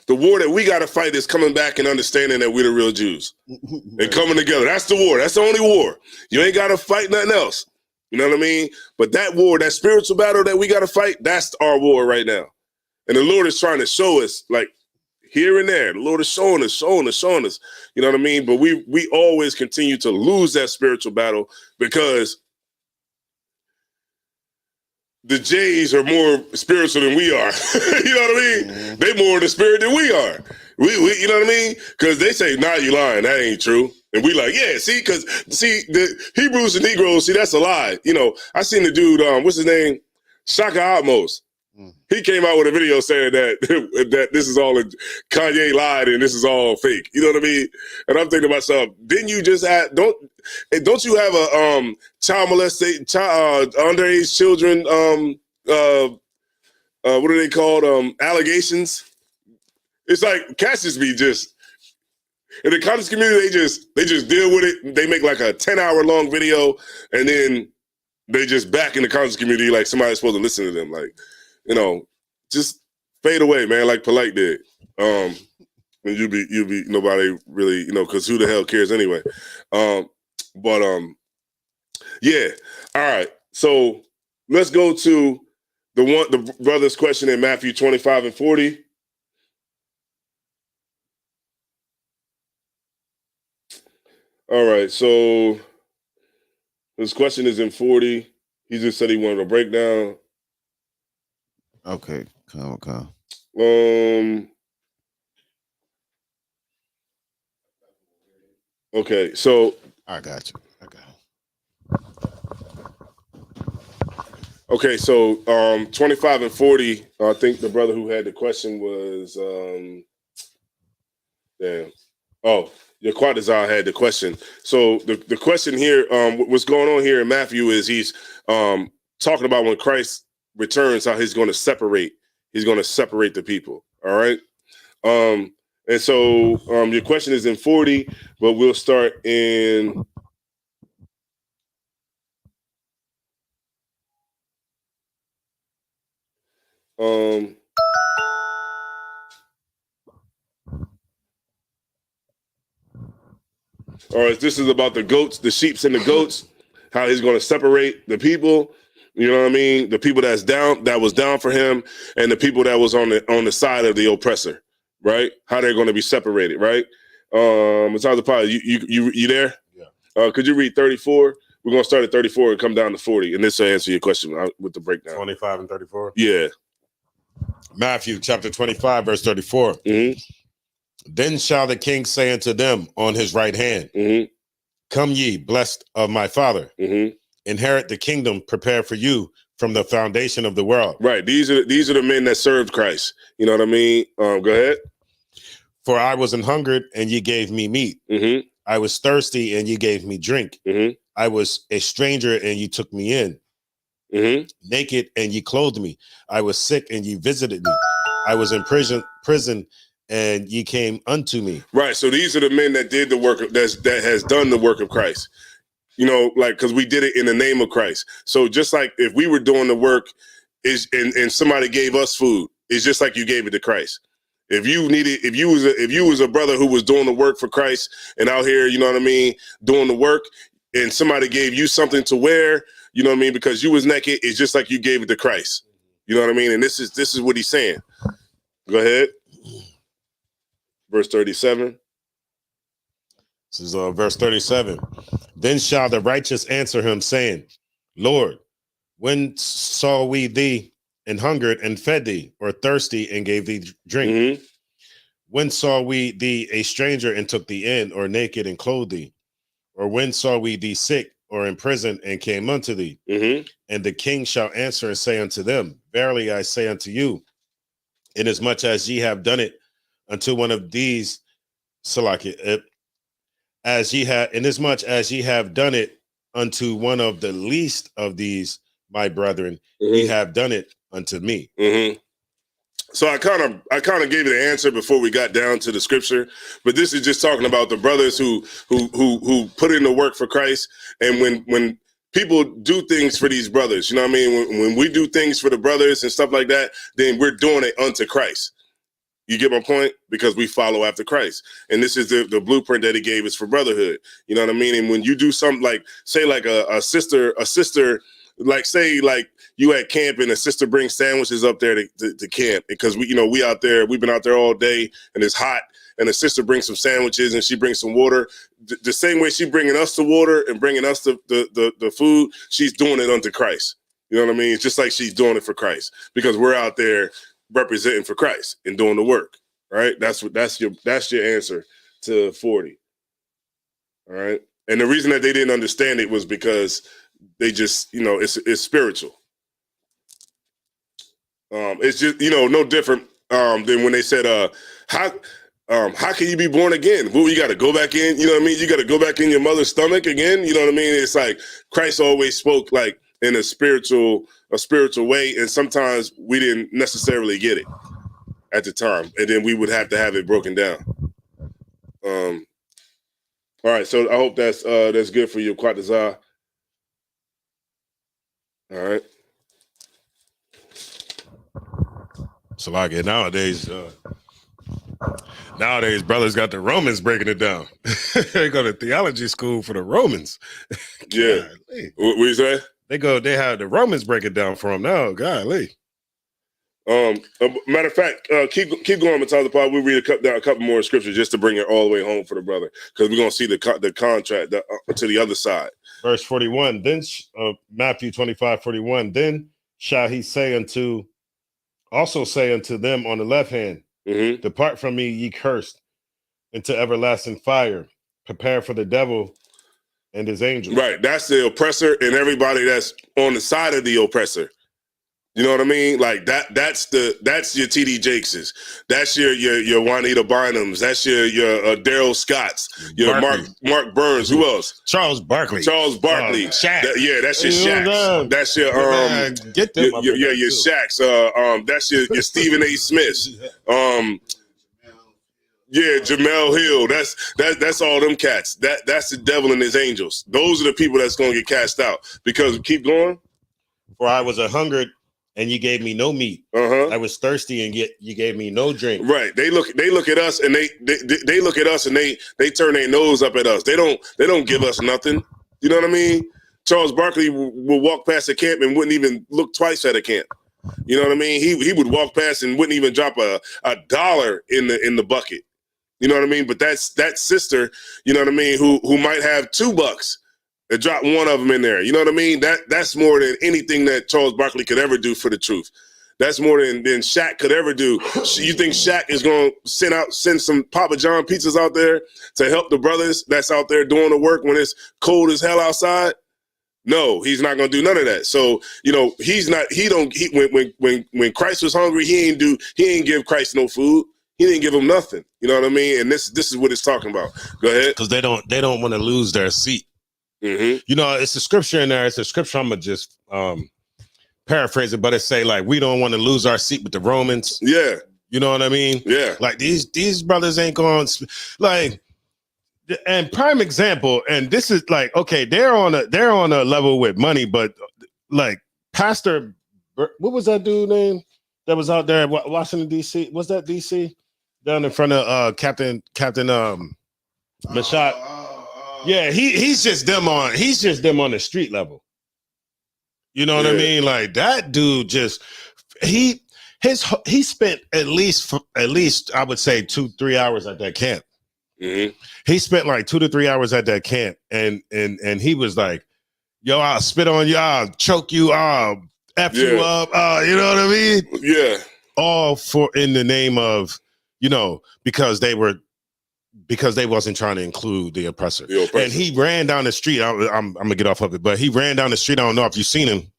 The war that we got to fight is coming back and understanding that we're the real Jews and coming together. That's the war. That's the only war. You ain't got to fight nothing else. You know what I mean? But that war, that spiritual battle that we got to fight, that's our war right now. And the Lord is trying to show us, like, here and there. The Lord is showing us. You know what I mean? But we always continue to lose that spiritual battle because the Jays are more spiritual than we are. You know what I mean? They more in the spirit than we are. We you know what I mean? Because they say, nah, you lying. That ain't true. And we like, yeah, see, because the Hebrews and Negroes, see, that's a lie. You know, I seen the dude, what's his name? Shaka Atmos. He came out with a video saying that that this is all Kanye lied and this is all fake. You know what I mean? And I'm thinking to myself, didn't you just have don't you have a child molestation, underage children? What are they called? Allegations. It's like cats just be just in the college community. They just deal with it. They make like a 10-hour long video and then they just back in the college community like somebody's supposed to listen to them. Like, you know, just fade away, man, like Polite did. And you be nobody really, you know, because who the hell cares anyway? Yeah. All right. So let's go to the brother's question in Matthew 25 and 40. All right. So his question is in 40. He just said he wanted a breakdown. Okay, come. Okay, so I got you. Okay, so 25 and 40. I think the brother who had the question was Yaquadazar had the question. So the question here, what's going on here in Matthew is he's talking about when Christ returns, how he's going to separate the people. All right. And so your question is in 40, but we'll start in all right, this is about the goats, the sheeps and the goats, how he's going to separate the people. You know what I mean? The people that was down for him, and the people that was on the side of the oppressor, right? How they're going to be separated, right? It's hard to probably you there? Yeah. Could you read 34? We're going to start at 34 and come down to 40, and this will answer your question with the breakdown. 25 and 34. Yeah. Matthew chapter 25 verse 34. Mm-hmm. Then shall the king say unto them on his right hand, mm-hmm. Come ye, blessed of my Father, mm-hmm. inherit the kingdom prepared for you from the foundation of the world. Right. These are the men that served Christ. You know what I mean? Go ahead. For I was an hungered, and ye gave me meat. Mm-hmm. I was thirsty, and ye gave me drink. Mm-hmm. I was a stranger, and ye took me in. Mm-hmm. Naked, and ye clothed me. I was sick, and ye visited me. I was in prison, and ye came unto me. Right. So these are the men that did the work that has done the work of Christ. You know, like, because we did it in the name of Christ. So just like if we were doing the work and somebody gave us food, it's just like you gave it to Christ. If you was a brother who was doing the work for Christ and out here, you know what I mean, doing the work, and somebody gave you something to wear, you know what I mean, because you was naked, it's just like you gave it to Christ. You know what I mean? And this is what he's saying. Go ahead. Verse 37. This is verse 37. Then shall the righteous answer him, saying, Lord, when saw we thee and hungered and fed thee, or thirsty and gave thee drink? Mm-hmm. When saw we thee a stranger and took thee in, or naked and clothed thee? Or when saw we thee sick or in prison and came unto thee? Mm-hmm. And the king shall answer and say unto them, Verily I say unto you, inasmuch as ye have done it unto one of these Salaki, inasmuch as ye have done it unto one of the least of these my brethren, ye have done it unto me. So I kind of gave you the answer before we got down to the scripture, but this is just talking about the brothers who put in the work for Christ. And when people do things for these brothers, you know what I mean? When we do things for the brothers and stuff like that, then we're doing it unto Christ. You get my point? Because we follow after Christ. And this is the blueprint that he gave us for brotherhood. You know what I mean? And when you do something like, say, like a sister, like, say, like you at camp and a sister brings sandwiches up there to camp because we out there, we've been out there all day and it's hot, and the sister brings some sandwiches and she brings some water. The same way she bringing us the water and bringing us the food, she's doing it unto Christ. You know what I mean? It's just like she's doing it for Christ because we're out there representing for Christ and doing the work. Right? That's your answer to 40. All right. And the reason that they didn't understand it was because they just, it's spiritual. It's just, no different than when they said, how can you be born again? Well, you got to go back in, you know what I mean? You got to go back in your mother's stomach again. You know what I mean? It's like Christ always spoke like in a spiritual way. And sometimes we didn't necessarily get it at the time. And then we would have to have it broken down. All right. So I hope that's good for you, Quatazar. All right. So like nowadays brothers got the Romans breaking it down. They go to theology school for the Romans. Yeah. What you say? They have the Romans break it down for them now. Golly. Matter of fact, keep going, Matata Pod. We'll read a couple more scriptures just to bring it all the way home for the brother, because we're gonna see the contract to the other side. Verse 41. Then Matthew 25:41. Then shall he also say unto them on the left hand, depart from me, ye cursed, into everlasting fire, prepare for the devil and his angels. Right, that's the oppressor and everybody that's on the side of the oppressor. You know what I mean? Like that's your T.D. Jakeses. That's your Juanita Bynums. That's your Daryl Scotts. Your Mark Burns. Who else? Charles Barkley. Shaq. That's your Shaqs. That's your your Shaqs. That's your Stephen A. Smiths. Yeah, Jamel Hill. That's all them cats. That's the devil and his angels. Those are the people that's gonna get cast out. Because keep going. For I was $100 and you gave me no meat. I was thirsty and yet you gave me no drink. Right. They look at us and they look at us and they turn their nose up at us. They don't give us nothing. You know what I mean? Charles Barkley will walk past a camp and wouldn't even look twice at a camp. You know what I mean? He would walk past and wouldn't even drop a dollar in the bucket. You know what I mean? But that sister, you know what I mean, who might have $2. Drop one of them in there. You know what I mean? That's more than anything that Charles Barkley could ever do for the truth. That's more than Shaq could ever do. You think Shaq is going to send some Papa John pizzas out there to help the brothers that's out there doing the work when it's cold as hell outside? No, he's not going to do none of that. So, when Christ was hungry, he ain't give Christ no food. He didn't give him nothing. You know what I mean? And this is what it's talking about. Go ahead. Because they don't want to lose their seat. It's a scripture in there. It's a scripture. I'm gonna just paraphrase it, but it say like we don't want to lose our seat with the Romans. Yeah, you know what I mean. Yeah, like these brothers ain't going like. And prime example, and this is like okay, they're on a level with money, but like Pastor, what was that dude name that was out there in Washington D.C.? Was that D.C. down in front of Captain Mashot? Yeah, he's just them on the street level. You know what I mean? Like that dude just he spent at least I would say 2-3 hours at that camp. He spent like 2 to 3 hours at that camp, and he was like, "Yo, I'll spit on you, I'll choke you, I'll F you up." You know what I mean? Yeah. All in the name of because they wasn't trying to include the oppressor. And he ran down the street. I'm gonna get off of it, but he ran down the street. I don't know if you've seen him.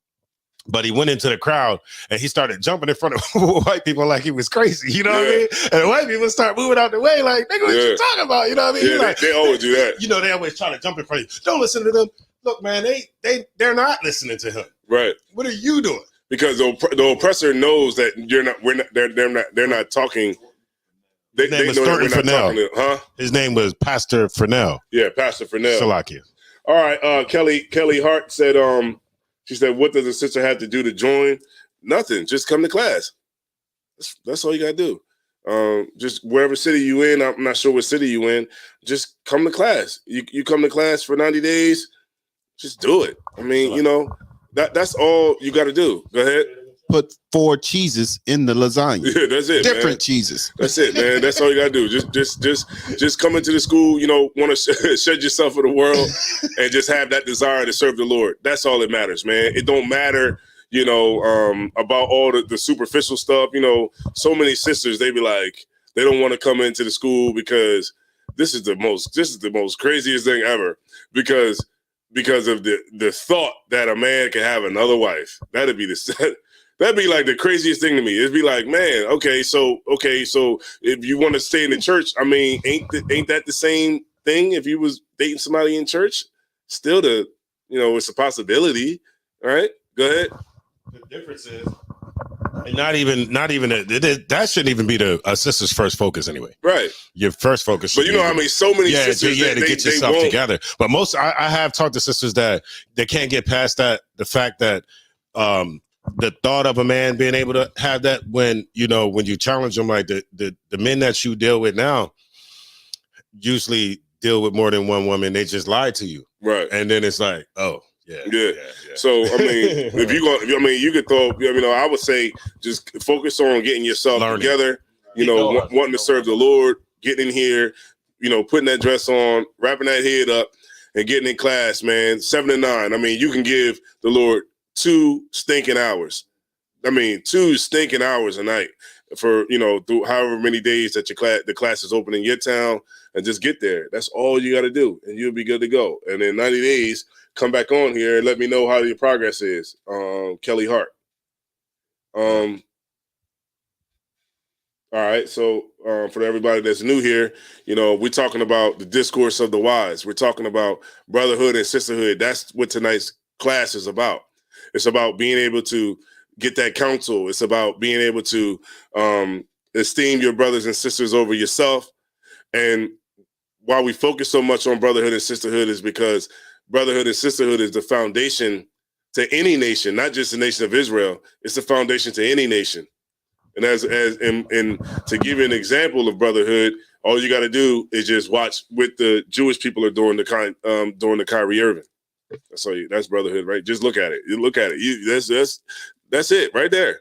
But he went into the crowd and he started jumping in front of white people like he was crazy. You know what I mean? And the white people start moving out the way like, nigga, what you talking about? You know what I mean? Yeah, like, they always do that. You know, they always try to jump in front of you. Don't listen to them. Look, man, they're not listening to him. Right. What are you doing? Because the oppressor knows that they're not talking. His name was Thornton Furnell. Huh? His name was Pastor Furnell. Yeah, Pastor Furnell. Salakia. All right, Kelly Hart said, she said, what does a sister have to do to join? Nothing. Just come to class. That's all you gotta do. Just wherever city you in, I'm not sure what city you in, just come to class. You come to class for 90 days, just do it. I mean, you know, that's all you gotta do. Go ahead. Put 4 cheeses in the lasagna. Yeah, that's it. Different man. cheeses. That's it, man. That's all you gotta do. Just come into the school. You know, want to shed yourself for the world, and just have that desire to serve the Lord. That's all that matters, man. It don't matter, you know, about all the superficial stuff. You know, so many sisters, they be like, they don't want to come into the school because this is the most craziest thing ever. Because of the thought that a man can have another wife. That'd be like the craziest thing to me. It'd be like, man, okay, so if you want to stay in the church, I mean, ain't that the same thing if you was dating somebody in church? Still it's a possibility, right? Go ahead. The difference is, and not even that shouldn't even be a sister's first focus anyway. Right. Your first focus should But you know, I mean, so many sisters, to get yourself together. But I have talked to sisters that they can't get past the fact that the thought of a man being able to have that when you challenge them, like the men that you deal with now usually deal with more than one woman. They just lie to you. Right. And then it's like, oh, yeah. So, I mean, you could throw, I would say just focus on getting yourself together, wanting to serve the Lord, getting in here, putting that dress on, wrapping that head up and getting in class, man, 7 to 9. I mean, you can give the Lord 2 stinking hours. I mean, 2 stinking hours a night for, through however many days that the class is open in your town, and just get there. That's all you got to do, and you'll be good to go. And in 90 days, come back on here and let me know how your progress is. Kelly Hart. All right. So for everybody that's new here, we're talking about the discourse of the wise. We're talking about brotherhood and sisterhood. That's what tonight's class is about. It's about being able to get that counsel. It's about being able to esteem your brothers and sisters over yourself. And why we focus so much on brotherhood and sisterhood is because brotherhood and sisterhood is the foundation to any nation, not just the nation of Israel. It's the foundation to any nation. And and to give you an example of brotherhood, all you got to do is just watch what the Jewish people are doing during the Kyrie Irving. That's brotherhood, right? Just look at it. You look at it. That's it right there.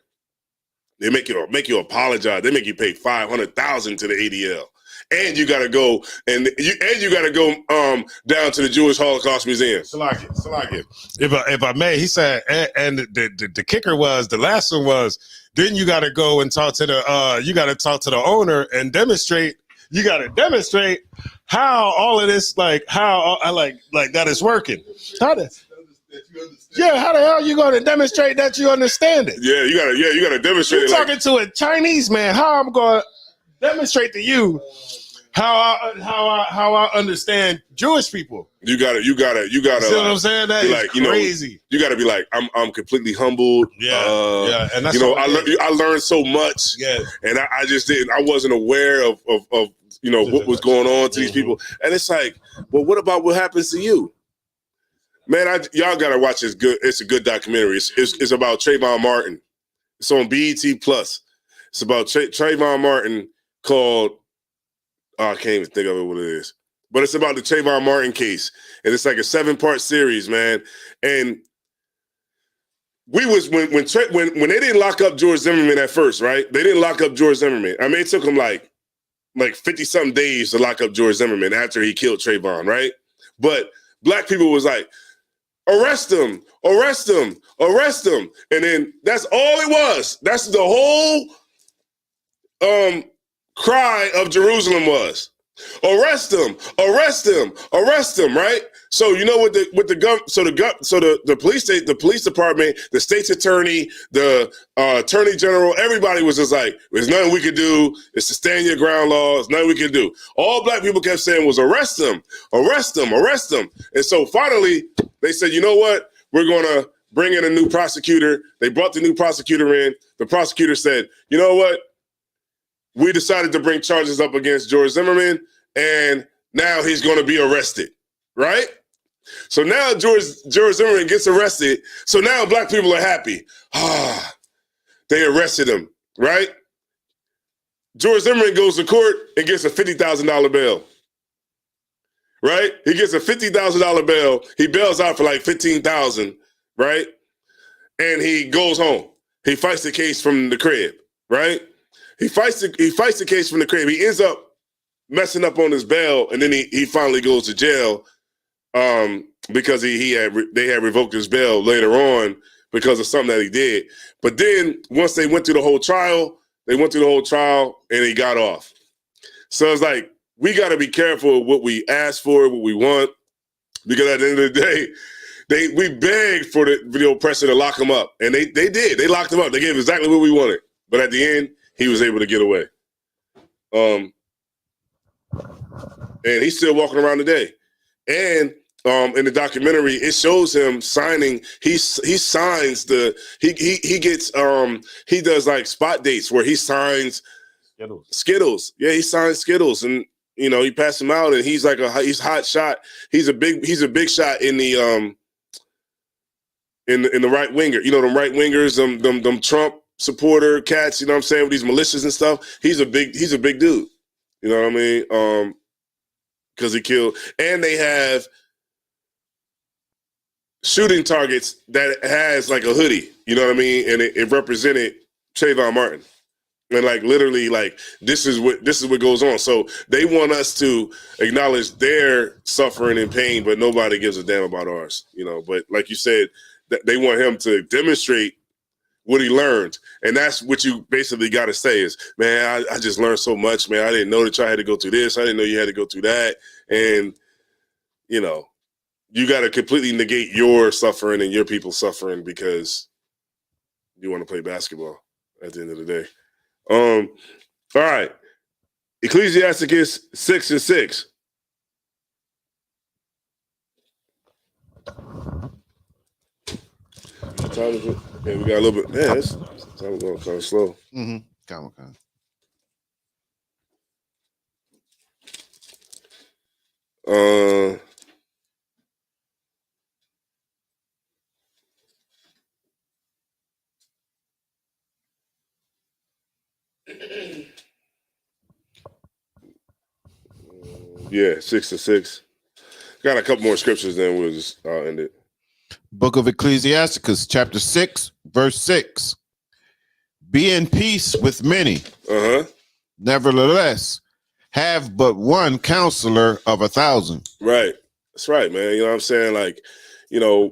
They make you apologize. They make you pay $500,000 to the ADL. And you gotta go down to the Jewish Holocaust Museum. Salakia. If I may, he said, and the kicker was, the last one was, then you gotta go and talk to the owner and demonstrate. You gotta demonstrate how all of this, how that is working. How the hell you gonna demonstrate that you understand it? Yeah, you gotta demonstrate. You're talking to a Chinese man. How I'm gonna demonstrate to you how I understand Jewish people. You gotta. See what I'm saying? That is crazy. You gotta be like, I'm completely humbled. Yeah, and that's I learned so much. Yeah, and I just didn't. I wasn't aware of what was going on to these people. And it's like, well, what about what happens to you? Man, y'all gotta watch this. It's a good documentary. It's about Trayvon Martin. It's on BET Plus. It's about Trayvon Martin called. I can't even think of it what it is, but it's about the Trayvon Martin case, and it's like a 7-part series, man. And we was when they didn't lock up George Zimmerman at first, right? They didn't lock up George Zimmerman. I mean, it took them like 50-something days to lock up George Zimmerman after he killed Trayvon, right? But black people was like, arrest him, arrest him, arrest him. And then that's all it was. That's the whole cry of Jerusalem was. Arrest him, arrest him, arrest him, right? So you know what the police department, the state's attorney, the attorney general, everybody was just like, there's nothing we could do. It's the stand your ground law. There's nothing we could do. All black people kept saying was arrest him, arrest him, arrest him. And so finally they said, you know what? We're gonna bring in a new prosecutor. They brought the new prosecutor in. The prosecutor said, you know what? We decided to bring charges up against George Zimmerman, and now he's going to be arrested, right? So now George Zimmerman gets arrested. So now black people are happy. They arrested him, right? George Zimmerman goes to court and gets a $50,000 bail, right? He gets a $50,000 bail. He bails out for like $15,000, right? And he goes home. He fights the case from the crib, right? He fights the case from the crib. He ends up messing up on his bail, and then he finally goes to jail because they had revoked his bail later on because of something that he did. But then once they went through the whole trial, and he got off. So it's like, we got to be careful of what we ask for, what we want, because at the end of the day, we begged for the oppressor to lock him up, and they did. They locked him up. They gave exactly what we wanted. But at the end, he was able to get away. And he's still walking around today. And in the documentary, it shows him signing. He signs he does like spot dates where he signs Skittles. Yeah, he signs Skittles, and you know, he passed them out, and he's he's hot shot. He's a big shot in the in the right winger. You know, them right wingers, them Trump supporter cats, you know what I'm saying, with these militias and stuff. He's a big dude. You know what I mean? Because he killed, and they have shooting targets that has like a hoodie, you know what I mean? And it represented Trayvon Martin. And like literally, like this is what goes on. So they want us to acknowledge their suffering and pain, but nobody gives a damn about ours, you know. But like you said, they want him to demonstrate what he learned. And that's what you basically got to say is, man, I just learned so much, man. I didn't know that y'all had to go through this. I didn't know you had to go through that. And, you know, you got to completely negate your suffering and your people's suffering because you want to play basketball at the end of the day. All right. Ecclesiasticus 6:6. Time is it? Yeah, we got a little bit. Yeah, this time is going kind of slow. Mm-hmm. Come on. Yeah, 6:6. Got a couple more scriptures, then we'll just end it. Book of Ecclesiasticus, chapter 6, verse 6. Be in peace with many. Nevertheless, have but one counselor of 1,000. Right. That's right, man. You know what I'm saying? Like, you know,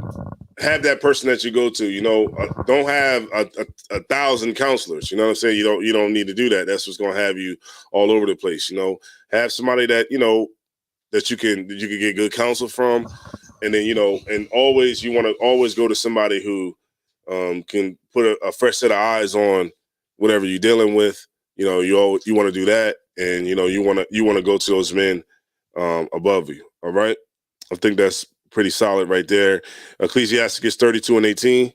have that person that you go to, you know, don't have a 1,000 counselors. You know what I'm saying? You don't need to do that. That's what's going to have you all over the place. You know, have somebody that, you know, that you can get good counsel from. And then, you know, and always, you want to always go to somebody who can put a fresh set of eyes on whatever you're dealing with. You know, you want to do that. And, you know, you want to go to those men above you. All right. I think that's pretty solid right there. Ecclesiasticus 32:18.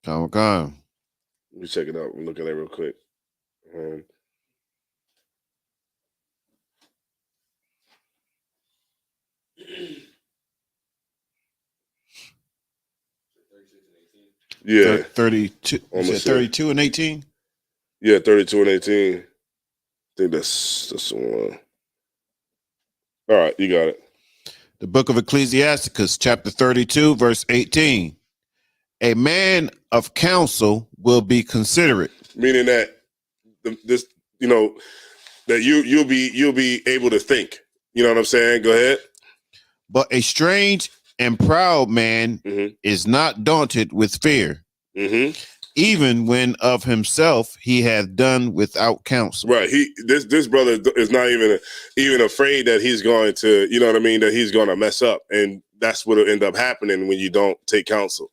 Come. Let me check it out. I'm looking at it real quick. Yeah. 32. 32 and 18? Yeah, 32 and 18. I think that's the one. All right, you got it. The book of Ecclesiasticus, chapter 32, verse 18. A man of counsel will be considerate. Meaning that this, you know, that you'll be able to think. You know what I'm saying? Go ahead. But a strange and proud man is not daunted with fear. even when of himself he hath done without counsel. Right. This brother is not even afraid that he's going to, you know what I mean, that he's going to mess up, and that's what'll end up happening when you don't take counsel.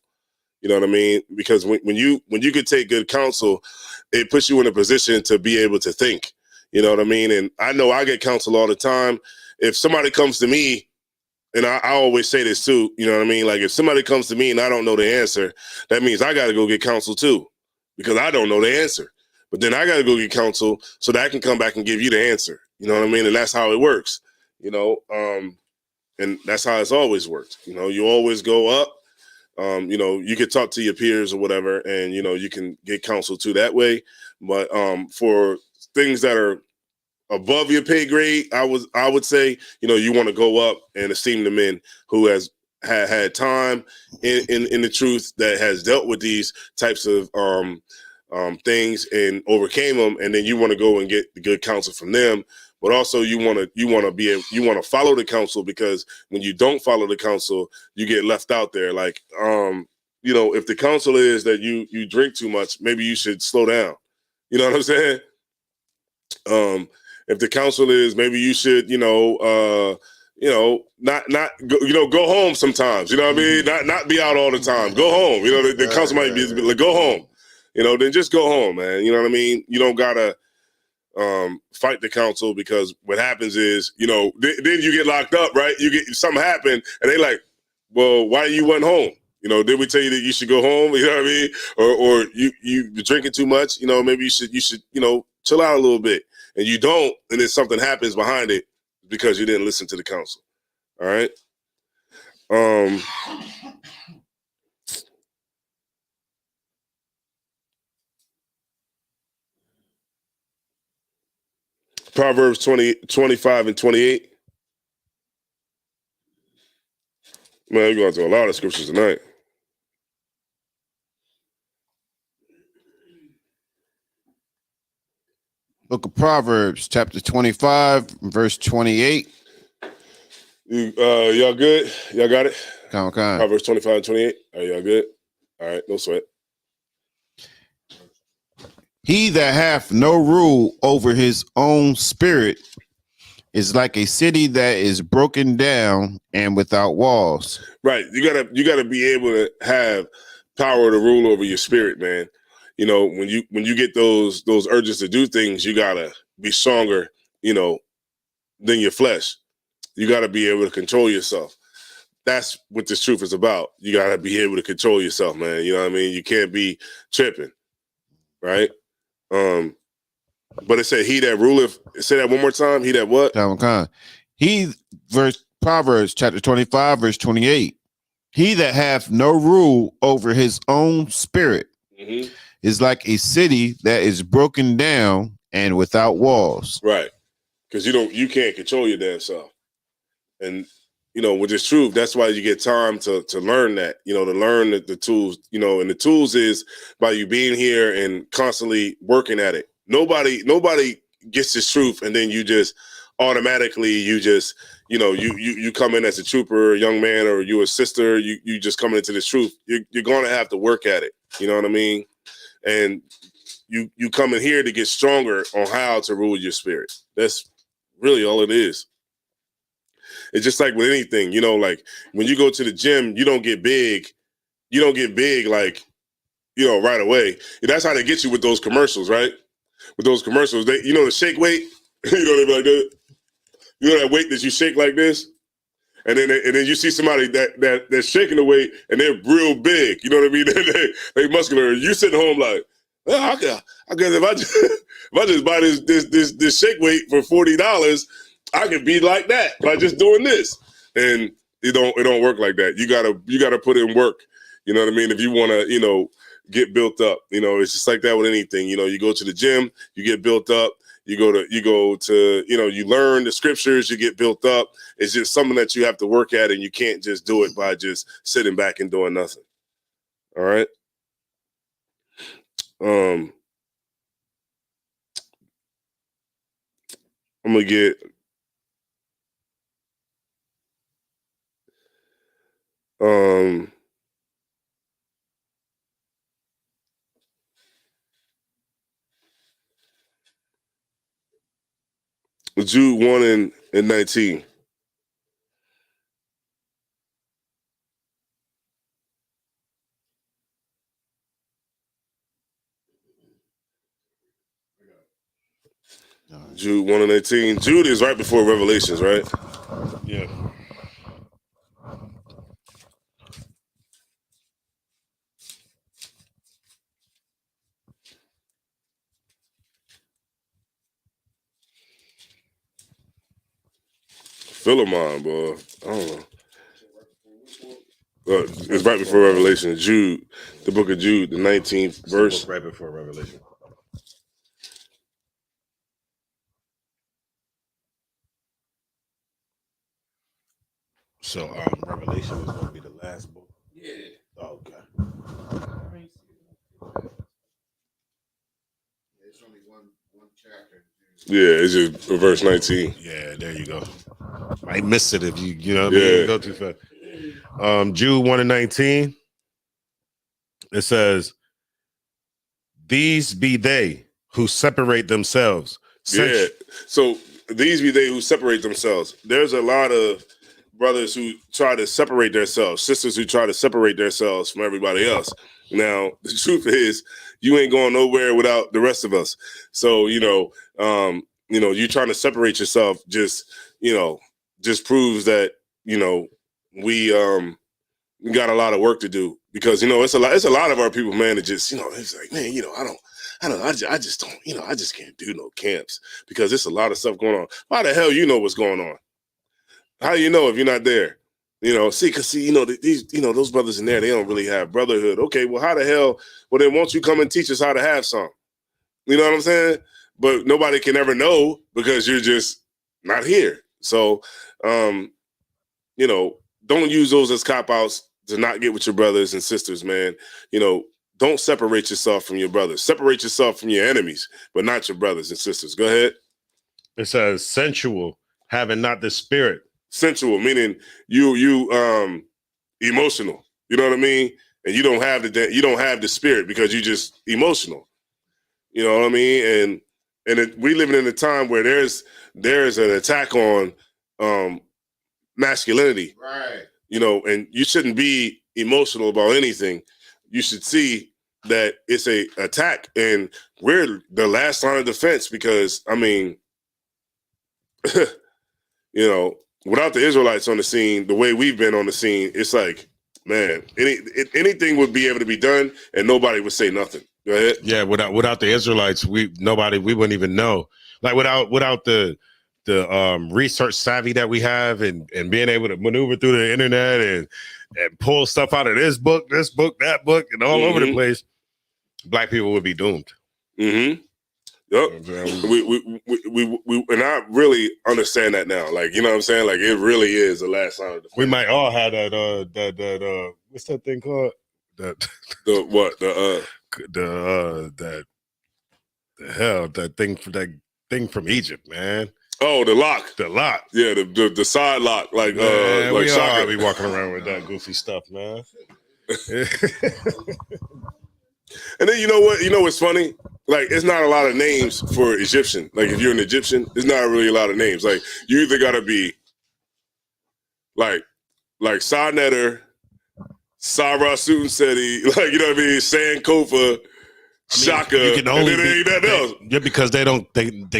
You know what I mean? Because when you could take good counsel, it puts you in a position to be able to think. You know what I mean? And I know I get counsel all the time. If somebody comes to me, and I always say this too, you know what I mean? Like if somebody comes to me and I don't know the answer, that means I got to go get counsel too, because I don't know the answer. But then I got to go get counsel so that I can come back and give you the answer. You know what I mean? And that's how it works, you know? And that's how it's always worked. You know, you always go up. You know, you could talk to your peers or whatever, and, you know, you can get counsel too that way. But for things that are above your pay grade, I would say, you know, you want to go up and esteem the men who has had time in the truth, that has dealt with these types of things and overcame them, and then you want to go and get the good counsel from them. But also you want to follow the counsel, because when you don't follow the counsel, you get left out there. Like you know, if the counsel is that you drink too much, maybe you should slow down. You know what I'm saying? If the counsel is maybe you should, not go home sometimes. You know what I mean? Not be out all the time. Go home. You know, the counsel might be like, go home. You know, then just go home, man. You know what I mean? You don't gotta fight the counsel, because what happens is, you know, then you get locked up, right? You get something happen, and they like, well, why you went home? You know, did we tell you that you should go home? You know what I mean? Or you drinking too much? You know, maybe you should chill out a little bit, and you don't, and then something happens behind it because you didn't listen to the counsel. All right. Proverbs 25 and 28. Man, we're going to a lot of scriptures tonight. Book of Proverbs, chapter 25, verse 28. Y'all good? Y'all got it? Come. Proverbs 25 and 28. Are y'all good? All right, no sweat. He that hath no rule over his own spirit is like a city that is broken down and without walls. Right. You gotta be able to have power to rule over your spirit, man. You know, when you get those urges to do things, you gotta be stronger, you know, than your flesh. You gotta be able to control yourself. That's what this truth is about. You gotta be able to control yourself, man. You know what I mean? You can't be tripping, right? But it said, "He that ruleth." Say that one more time. He that what? Proverbs chapter 25, verse 28. He that hath no rule over his own spirit is like a city that is broken down and without walls. Right. Because you can't control your damn self. And you know, with this truth, that's why you get time to learn that, you know, to learn the tools, you know, and the tools is by you being here and constantly working at it. Nobody gets this truth and then you just automatically you come in as a trooper, a young man, or you a sister, you just coming into this truth. You're gonna have to work at it. You know what I mean? And you come in here to get stronger on how to rule your spirit. That's really all it is. It's just like with anything, you know, like when you go to the gym, you don't get big like, you know, right away. That's how they get you with those commercials, right? With those commercials, they, you know, the shake weight, you know, they be like that. You know that weight that you shake like this, and then you see somebody that's shaking the weight and they're real big. You know what I mean? they muscular. You sitting home like, well, I guess if I just buy this shake weight for $40. I could be like that by just doing this. And it don't work like that. You gotta put in work. You know what I mean? If you want to, you know, get built up, you know, it's just like that with anything. You know, you go to the gym, you get built up. You go to, you know, you learn the scriptures, you get built up. It's just something that you have to work at, and you can't just do it by just sitting back and doing nothing. All right. I'm gonna get Jude 1 and 19. Jude 1 and 19. Jude is right before Revelations, right? Yeah. Philemon, boy. I don't know. It's right before Revelation. Jude, the book of Jude, the 19th verse. Right before Revelation. So Revelation is going to be the last book. Yeah. Oh, okay. It's only one chapter. Yeah, it's just verse 19. Yeah, there you go. Might miss it if you know what I Yeah. mean, go too fast. Jude 1 and 19. It says, "These be they who separate themselves." Yeah. So these be they who separate themselves. There's a lot of brothers who try to separate themselves, sisters who try to separate themselves from everybody else. Now, the truth is, you ain't going nowhere without the rest of us. So, you trying to separate yourself just proves that, we got a lot of work to do, because it's a lot of our people, man, that just it's like, man, I just don't, I just can't do no camps because there's a lot of stuff going on. Why the hell you know what's going on? How do you know if you're not there? Because these those brothers in there, they don't really have brotherhood. Okay, well, how the hell? Well, then won't you come and teach us how to have some? You know what I'm saying? But nobody can ever know because you're just not here. So, don't use those as cop outs to not get with your brothers and sisters, man. Don't separate yourself from your brothers. Separate yourself from your enemies, but not your brothers and sisters. Go ahead. It says, "Sensual, having not the spirit." Sensual, meaning you emotional. You know what I mean? And you don't have the spirit because you just emotional. You know what I mean? And we living in a time where there's an attack on masculinity. Right. And you shouldn't be emotional about anything. You should see that it's a attack, and we're the last line of defense because, without the Israelites on the scene, the way we've been on the scene, it's like, man, anything would be able to be done and nobody would say nothing. Go ahead. Yeah, without the Israelites, we wouldn't even know. Like without the research savvy that we have and being able to maneuver through the internet and pull stuff out of this book, that book, and all over the place, black people would be doomed. Mm-hmm. Yep. We and I really understand that now. Like, you know what I'm saying? Like, it really is the last line of the We might all have that what's that thing called? That thing from Egypt, man. Oh, the lock. The lock. Yeah, the side lock. Like, man, like we soccer. all be walking around with that goofy stuff, man. And then you know what? You know what's funny? Like, it's not a lot of names for Egyptian. Like, if you're an Egyptian, there's not really a lot of names. Like, you either gotta be like Sa-Neter, Sarah Seti, like, you know what I mean, Sankofa, Shaka, you can only and then ain't nothing else. Yeah, because they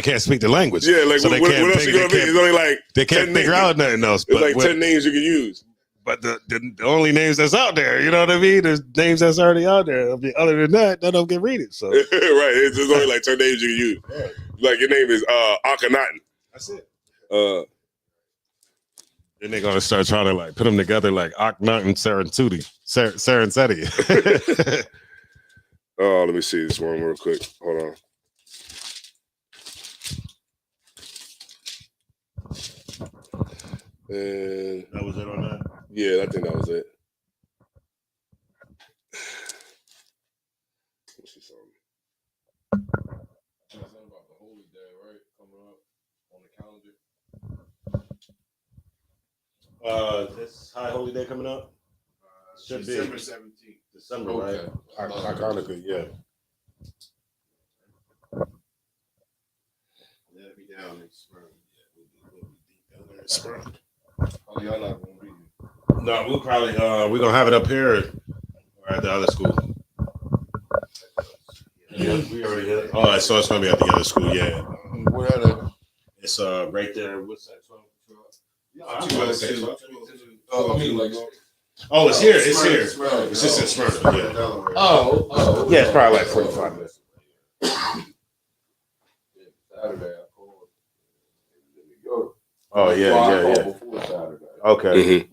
can't speak the language. Yeah, like, so what else you gonna be? It's only like they can't figure out nothing else. It's like 10 names you can use. But the only names that's out there, you know what I mean? There's names that's already out there. I mean, other than that, they don't get read. So right, it's only like 10 names you can use. Right. Like, your name is Akhenaten. That's it. Then they're gonna start trying to like put them together like Akhenaten Serenseti. Oh, let me see this one real quick. Hold on. And that was it on that? Yeah, I think that was it. Let me see something. Something about the holy day, right? Coming up on the calendar. This high holy day coming up? Should December be 17th. December, okay. Right? Hanukkah, yeah. That'll be down next spring. Oh, y'all not gonna be here. No, we'll probably we're gonna have it up here or at the other school. Yeah, we already hit it. Oh, so it's gonna be at the other school, yeah. Where are It's right there. What's that? 12? Oh, it's here. It's here. It's just in Smyrna. Yeah. Oh. Yeah, it's probably like 45 minutes. Oh yeah. Okay.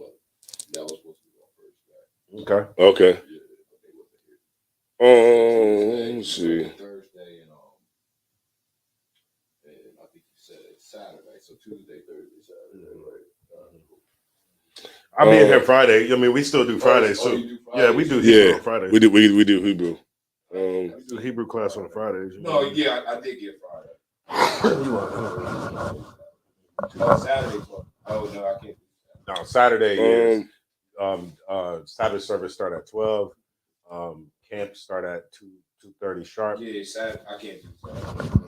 Okay. Okay. Let me see. Thursday and I think you said it's Saturday, so Tuesday, Thursday, Saturday, right? I'll be in here Friday. I mean, we still do Fridays too. You do Fridays? Yeah, we do Hebrew on Fridays. We do Hebrew. We do Hebrew class on Fridays. No, yeah, I did get Friday. Saturday. Oh no, I can't. No, Saturday is Sabbath service start at 12. Camp start at 2:30 sharp. Yeah, Saturday. I can't do Saturday.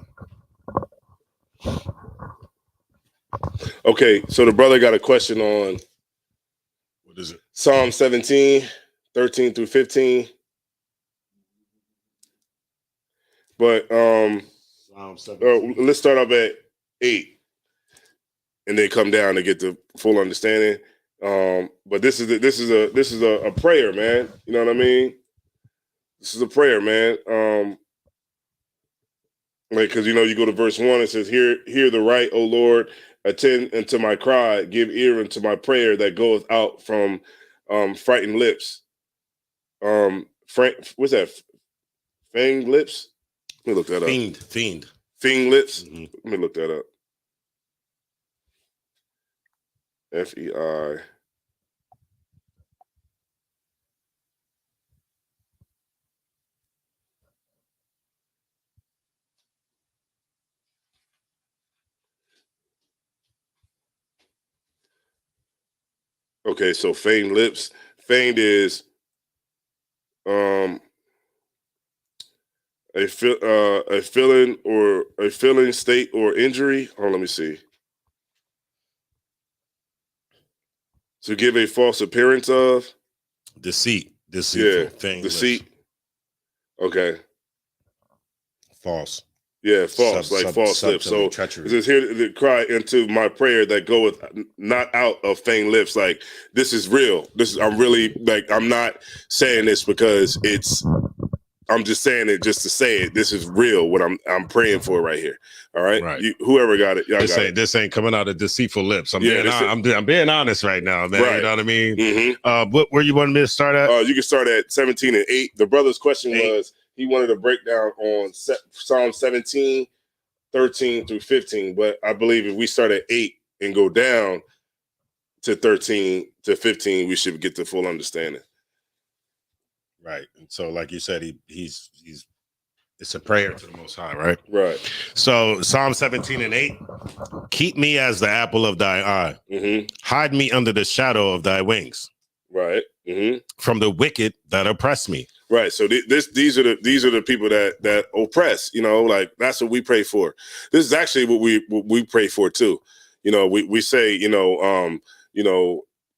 Okay, so the brother got a question on What is it? Psalm 17, 13 through 15. But Psalm 17. let's start off at 8 and then come down to get the full understanding. But this is a prayer, man. You know what I mean? This is a prayer, man. Like, because you go to verse 1, it says, hear the right, O Lord, attend unto my cry, give ear unto my prayer that goeth out from frightened lips. What's that? Fang lips? Let me look that up. Fiend. Fang lips? Mm-hmm. Let me look that up. FEI. Okay, so feigned lips. Feigned is a feeling or a feeling, state, or injury. Let me see. To give a false appearance of Deceit. Yeah, Thing. deceit. Okay. False. Yeah, false, false lips. So treachery. it says here to cry into my prayer that goeth not out of feigned lips. Like, this is real. I'm really, like, I'm not saying this because I'm just saying it just to say it. This is real. What I'm praying for right here. All right. Right. Whoever got it, y'all got it. This ain't coming out of deceitful lips. I'm Yeah, being honest right now, man. Right. You know what I mean? Mm-hmm. Where you wanted me to start at? You can start at 17 and 8. The brother's question was he wanted a breakdown on Psalm 17, 13 through 15. But I believe if we start at 8 and go down to 13 to 15, we should get the full understanding. Right. And so, like you said, he's it's a prayer to the Most High, right? Right. So Psalm 17 and 8, keep me as the apple of thy eye. Mm-hmm. Hide me under the shadow of thy wings. Right. Mm-hmm. From the wicked that oppress me. Right. So these are the people that oppress, like that's what we pray for. This is actually what we pray for too. We say,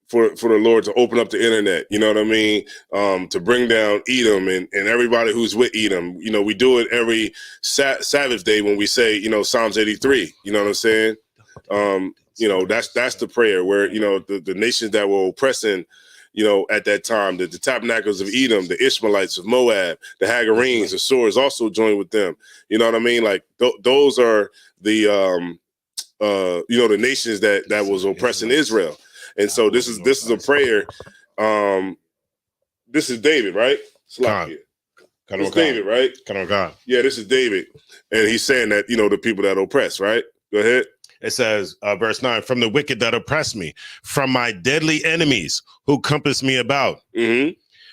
for the Lord to open up the internet, you know what I mean? To bring down Edom and everybody who's with Edom. We do it every Sabbath day when we say, Psalms 83, you know what I'm saying? That's the prayer where, the nations that were oppressing, at that time, the tabernacles of Edom, the Ishmaelites of Moab, the Hagarenes, the Swords also joined with them. You know what I mean? Like those are the the nations that was oppressing Israel. And so this is a prayer. This is David, right? Slakia. This is David, right? Yeah, this is David. And he's saying that, the people that oppress, right? Go ahead. It says, verse 9, from the wicked that oppress me, from my deadly enemies who compass me about. Mm-hmm.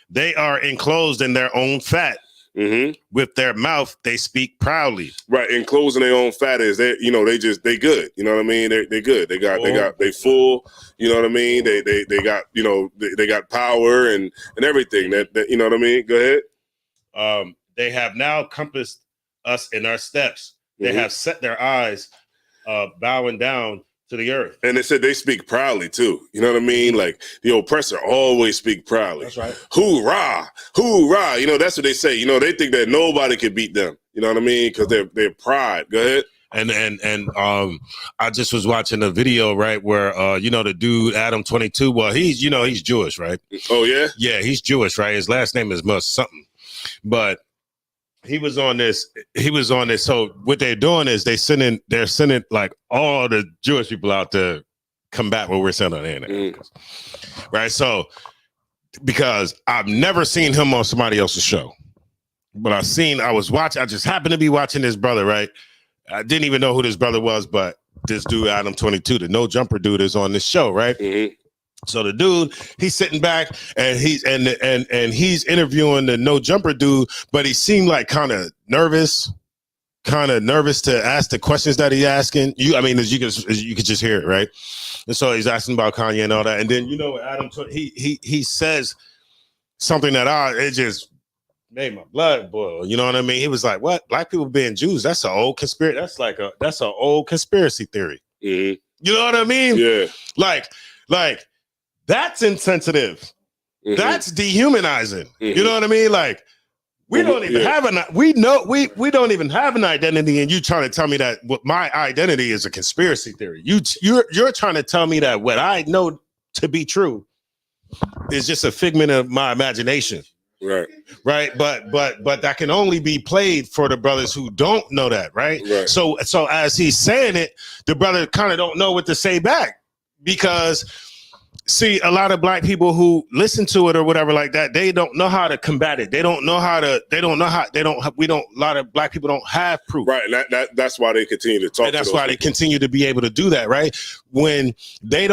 They are enclosed in their own fat. Mm-hmm. With their mouth, they speak proudly. Right, enclosed in their own fat is they good. You know what I mean? They good. They full. You know what I mean? They got they got power and everything. That you know what I mean? Go ahead. They have now compassed us in our steps. They have set their eyes, bowing down to the earth. And they said they speak proudly too. You know what I mean? Like the oppressor always speak proudly. That's right. Hoorah, hoorah. You know, that's what they say. You know, they think that nobody can beat them. You know what I mean? Because they're pride. Go ahead. And I just was watching a video, right, where the dude Adam 22. Well, he's Jewish, right? Oh yeah, yeah, he's Jewish, right? His last name is Mus something, but he was on this. So what they're doing is they're sending like all the Jewish people out to combat what we're sending on the internet, right? So because I've never seen him on somebody else's show, but I just happened to be watching this brother, right? I didn't even know who this brother was, but this dude, Adam 22, the no jumper dude, is on this show, right? Mm-hmm. So the dude, he's sitting back and he's interviewing the no jumper dude, but he seemed like kind of nervous to ask the questions that he's asking. As you could just hear it, right? And so he's asking about Kanye and all that, and then Adam, he says something that it just made my blood boil. You know what I mean? He was like, "What? Black people being Jews? That's an old conspiracy. That's an old conspiracy theory." Mm-hmm. You know what I mean? Yeah. Like that's insensitive. Mm-hmm. That's dehumanizing. Mm-hmm. You know what I mean? Like we don't even have we don't even have an identity, and you trying to tell me that what my identity is a conspiracy theory. You're trying to tell me that what I know to be true is just a figment of my imagination. Right. But that can only be played for the brothers who don't know that. Right. So as he's saying it, the brother kind of don't know what to say back, because see, a lot of black people who listen to it or whatever like that, they don't know how to combat it. A lot of black people don't have proof. Right. That's why they continue to talk. And that's why they continue to be able to do that. Right. When they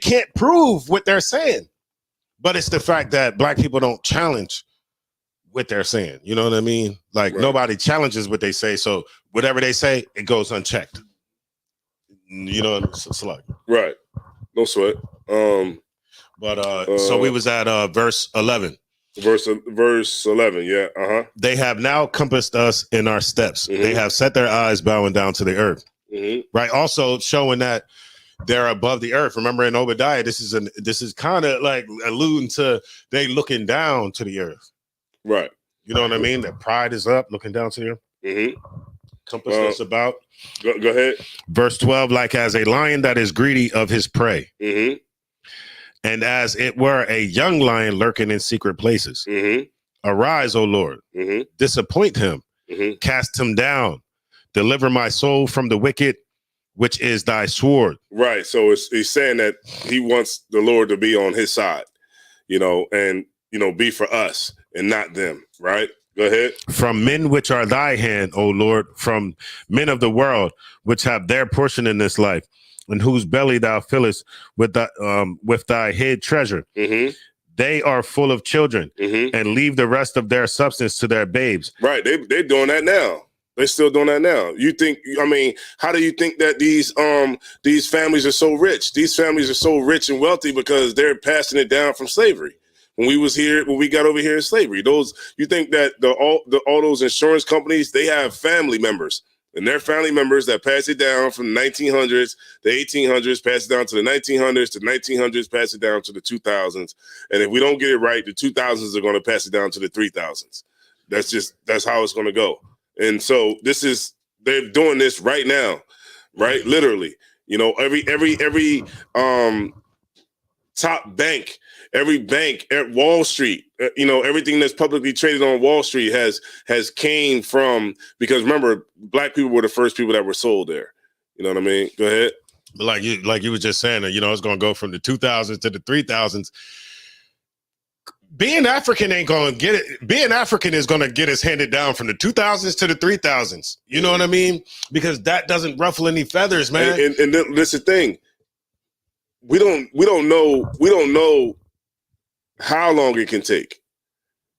can't prove what they're saying, but it's the fact that black people don't challenge what they're saying. You know what I mean? Like nobody challenges what they say. So whatever they say, it goes unchecked. You know, it's like, right. No sweat. So we was at verse 11. Verse 11, yeah. Uh-huh. They have now compassed us in our steps. Mm-hmm. They have set their eyes bowing down to the earth. Mm-hmm. Right. Also showing that they're above the earth. Remember in Obadiah, this is kind of like alluding to they looking down to the earth. Right. You know what I mean? That pride is up, looking down to the earth. Mm-hmm. Compass us about. Go ahead. Verse 12, like as a lion that is greedy of his prey. Mm-hmm. And as it were a young lion lurking in secret places. Mm-hmm. Arise, O Lord. Mm-hmm. Disappoint him. Mm-hmm. Cast him down. Deliver my soul from the wicked, which is thy sword. Right. So he's saying that he wants the Lord to be on his side, and, be for us and not them. Right. Go ahead. From men which are thy hand, O Lord, from men of the world, which have their portion in this life, and whose belly thou fillest with thy hid treasure. Mm-hmm. They are full of children, mm-hmm. and leave the rest of their substance to their babes. Right. They're doing that now. They're still doing that now. You think, how do you think that these families are so rich? These families are so rich and wealthy because they're passing it down from slavery. When we got over here in slavery, you think that all those insurance companies, they have family members, and their family members that pass it down from the 1900s, the 1800s, pass it down to the 1900s, the 1900s, pass it down to the 2000s. And if we don't get it right, the 2000s are going to pass it down to the 3000s. That's how it's going to go. And so they're doing this right now, right? Literally, every top bank, every bank at Wall Street, everything that's publicly traded on Wall Street has came from, because remember, black people were the first people that were sold there. You know what I mean? Go ahead. Like you were just saying, it's going to go from the 2000s to the 3000s. Being African ain't going to get it. Being African is going to get us handed down from the 2000s to the 3000s. You know what I mean? Because that doesn't ruffle any feathers, man. And that's the thing. We don't know how long it can take.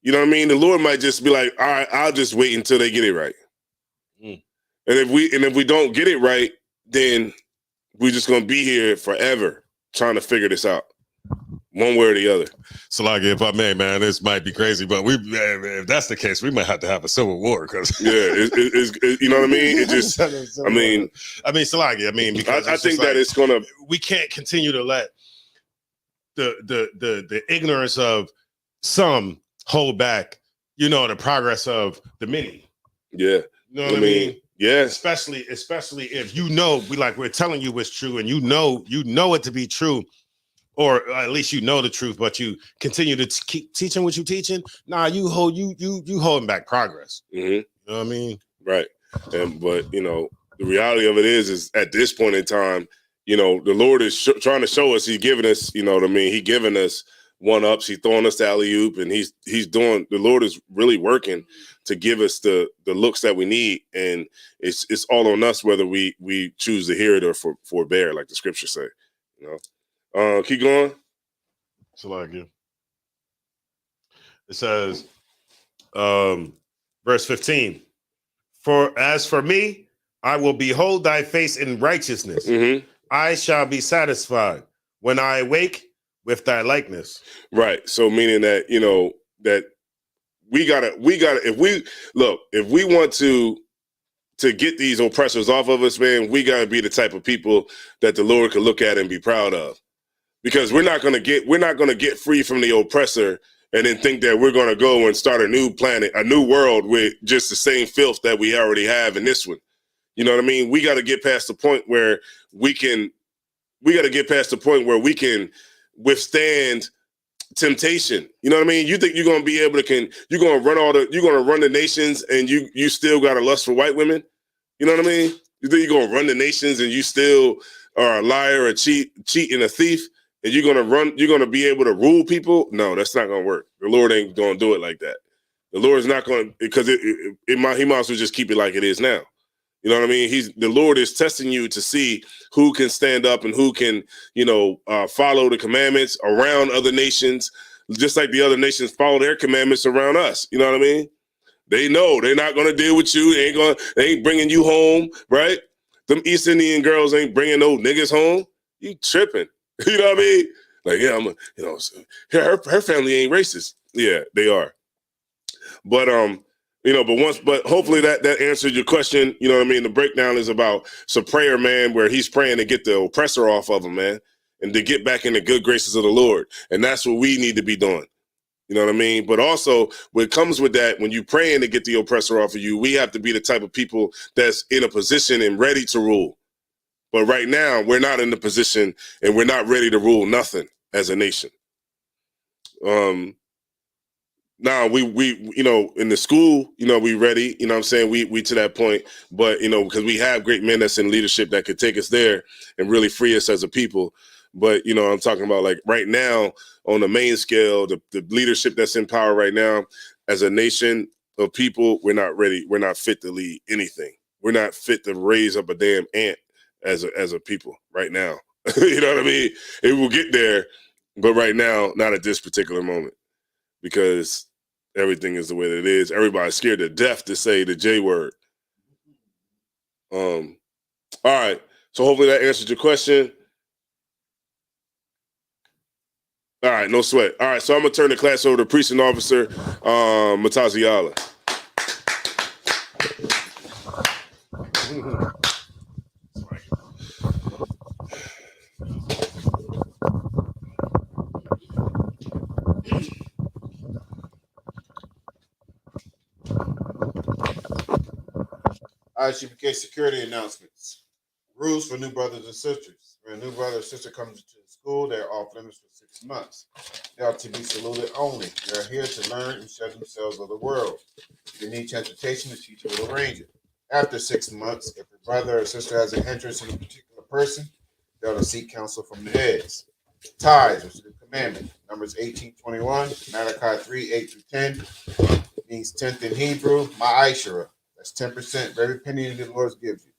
You know what I mean? The Lord might just be like, all right, I'll just wait until they get it right. Mm. And if we don't get it right, then we're just going to be here forever trying to figure this out, one way or the other. Salagi, if I may, man, this might be crazy, but if that's the case, we might have to have a civil war because you know what I mean. It just, I mean, Salagi, because I think that it's gonna. We can't continue to let the ignorance of some hold back, the progress of the many. Yeah, you know what I mean. Yeah, especially if we're telling you what's true, and you know it to be true. Or at least the truth, but you continue to keep teaching what you're teaching. Nah, you holding back progress. Mm-hmm. You know what I mean? Right. But the reality of it is at this point in time, the Lord is trying to show us. He's giving us, He giving us one-ups. He's throwing us the alley-oop, and he's doing. The Lord is really working to give us the looks that we need, and it's all on us whether we choose to hear it or forbear, like the scriptures say. Keep going. So like it says, verse 15. For as for me, I will behold thy face in righteousness. Mm-hmm. I shall be satisfied when I awake with thy likeness. Right. So meaning that that we gotta if we want to get these oppressors off of us, man, we gotta be the type of people that the Lord can look at and be proud of. Because we're not gonna get free from the oppressor and then think that we're gonna go and start a new planet, a new world with just the same filth that we already have in this one. You know what I mean? We got to get past the point where we can withstand temptation. You know what I mean? You think you're gonna be able to you're gonna run the nations and you still got a lust for white women? You know what I mean? You think you're gonna run the nations and you still are a liar, a cheat and a thief? And you're gonna be able to rule people? No, that's not gonna work. The Lord ain't gonna do it like that. The Lord's not gonna, because he might as well just keep it like it is now. You know what I mean? The Lord is testing you to see who can stand up and who can, follow the commandments around other nations, just like the other nations follow their commandments around us. You know what I mean? They know they're not gonna deal with you. They ain't bringing you home, right? Them East Indian girls ain't bringing no niggas home. You tripping? You know what I mean? Like, yeah, her family ain't racist. Yeah, they are. But but hopefully that answered your question. You know what I mean? The breakdown is about some prayer, man, where he's praying to get the oppressor off of him, man, and to get back in the good graces of the Lord. And that's what we need to be doing. You know what I mean? But also, what comes with that, when you're praying to get the oppressor off of you, we have to be the type of people that's in a position and ready to rule. But right now, we're not in the position and we're not ready to rule nothing as a nation. Now we in the school, we ready, you know what I'm saying? We to that point, but because we have great men that's in leadership that could take us there and really free us as a people. But I'm talking about like right now on the main scale, the leadership that's in power right now as a nation of people, we're not ready. We're not fit to lead anything. We're not fit to raise up a damn ant as a people right now. You know what I mean? It will get there, but right now, not at this particular moment, because everything is the way that it is. Everybody's scared to death to say the J word. All right. So hopefully that answered your question. All right, no sweat. All right, so I'm gonna turn the class over to Precinct Officer Mataziala. I.S.U.P.K security announcements. Rules for new brothers and sisters. When a new brother or sister comes into the school, they are off limits for 6 months. They are to be saluted only. They are here to learn and show themselves of the world. If they need transportation, the teacher will arrange it. After 6 months, if a brother or sister has an interest in a particular person, they are to seek counsel from the heads. Tithes, which is the commandment. Numbers 18:21, Malachi 3:8-10, means 10th in Hebrew, ma'ashara. That's 10% of every penny that the Lord gives you.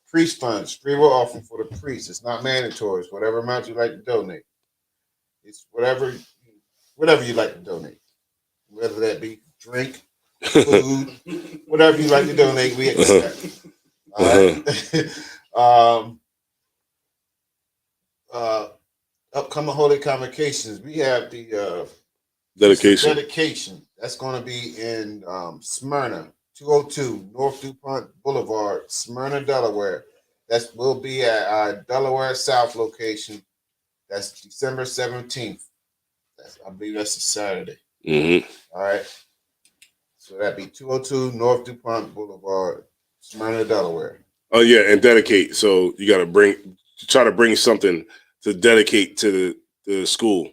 Priest funds, free will offering for the priest. It's not mandatory. It's whatever amount you like to donate. It's whatever you like to donate. Whether that be drink, food, whatever you like to donate, we accept. All right. upcoming holy convocations, we have the Dedication. dedication. That's going to be in Smyrna, 202 North DuPont Boulevard, Smyrna, Delaware. That will be at our Delaware South location. That's December 17th. I believe that's a Saturday. Mm-hmm. All right. So that'd be 202 North DuPont Boulevard, Smyrna, Delaware. Oh yeah, and dedicate. So you got to try to bring something to dedicate to the school.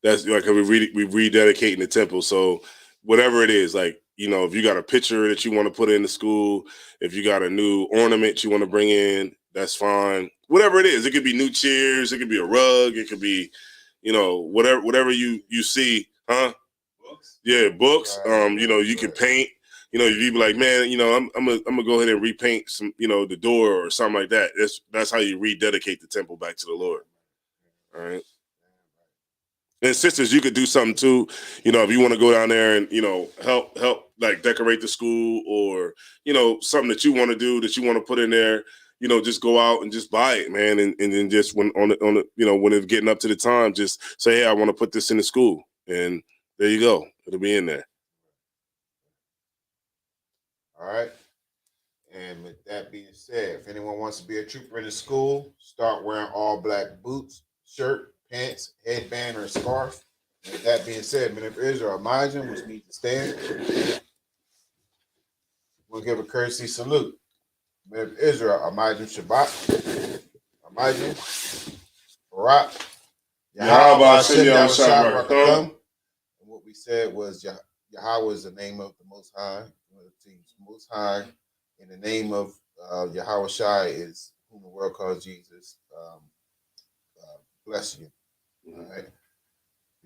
That's like we rededicating the temple. So whatever it is, like, you know, if you got a picture that you want to put in the school, if you got a new ornament you want to bring in, that's fine. Whatever it is, it could be new chairs, it could be a rug, it could be, you know, whatever you see, huh? Books. Yeah, books. You know, you can paint. You know, you'd be like, man, you know, I'm gonna go ahead and repaint some, you know, the door or something like that. That's how you rededicate the temple back to the Lord. All right. And sisters, you could do something too. You know, if you want to go down there and, you know, help like decorate the school, or, you know, something that you want to do that you want to put in there, you know, just go out and just buy it, man. And then just when on the, you know, when it's getting up to the time, just say, hey, I want to put this in the school. And there you go. It'll be in there. All right. And with that being said, if anyone wants to be a trooper in the school, start wearing all black boots, shirt, pants, headband, or scarf. And with that being said, men of Israel, Imagine, which means to stand. We'll give a courtesy salute. Men of Israel, Imagine Shabbat. Imagine Barak. Yahweh Hashem Hashem Yahushua Yahweh Barakatam. And what we said was Yahweh is the name of the Most High. Most High, in the name of Yahweh Shai, is whom the world calls Jesus. Bless you. All right.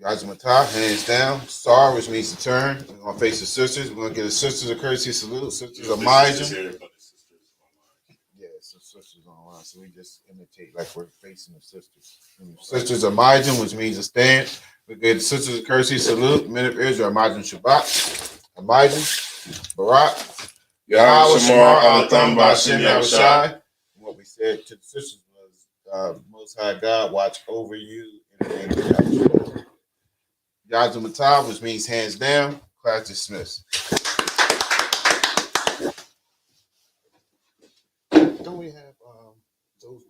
Yazimatah, hands down. Sar, which means to turn. We're going to face the sisters. We're going to give the sisters a courtesy salute. Sisters of Majin. Yeah, so sisters online. So we just imitate like we're facing the sisters. Sisters of Majin, which means to stand. We give the sisters a courtesy salute. Men of Israel, Majin Shabbat. Majin, Barak. Yahweh Shamar Alatham Bashem Yahushai. What we said to the sisters was, Most High God, watch over you in the name of Yahushua. Yazimatah, which means hands down. Class dismissed. Don't we have those?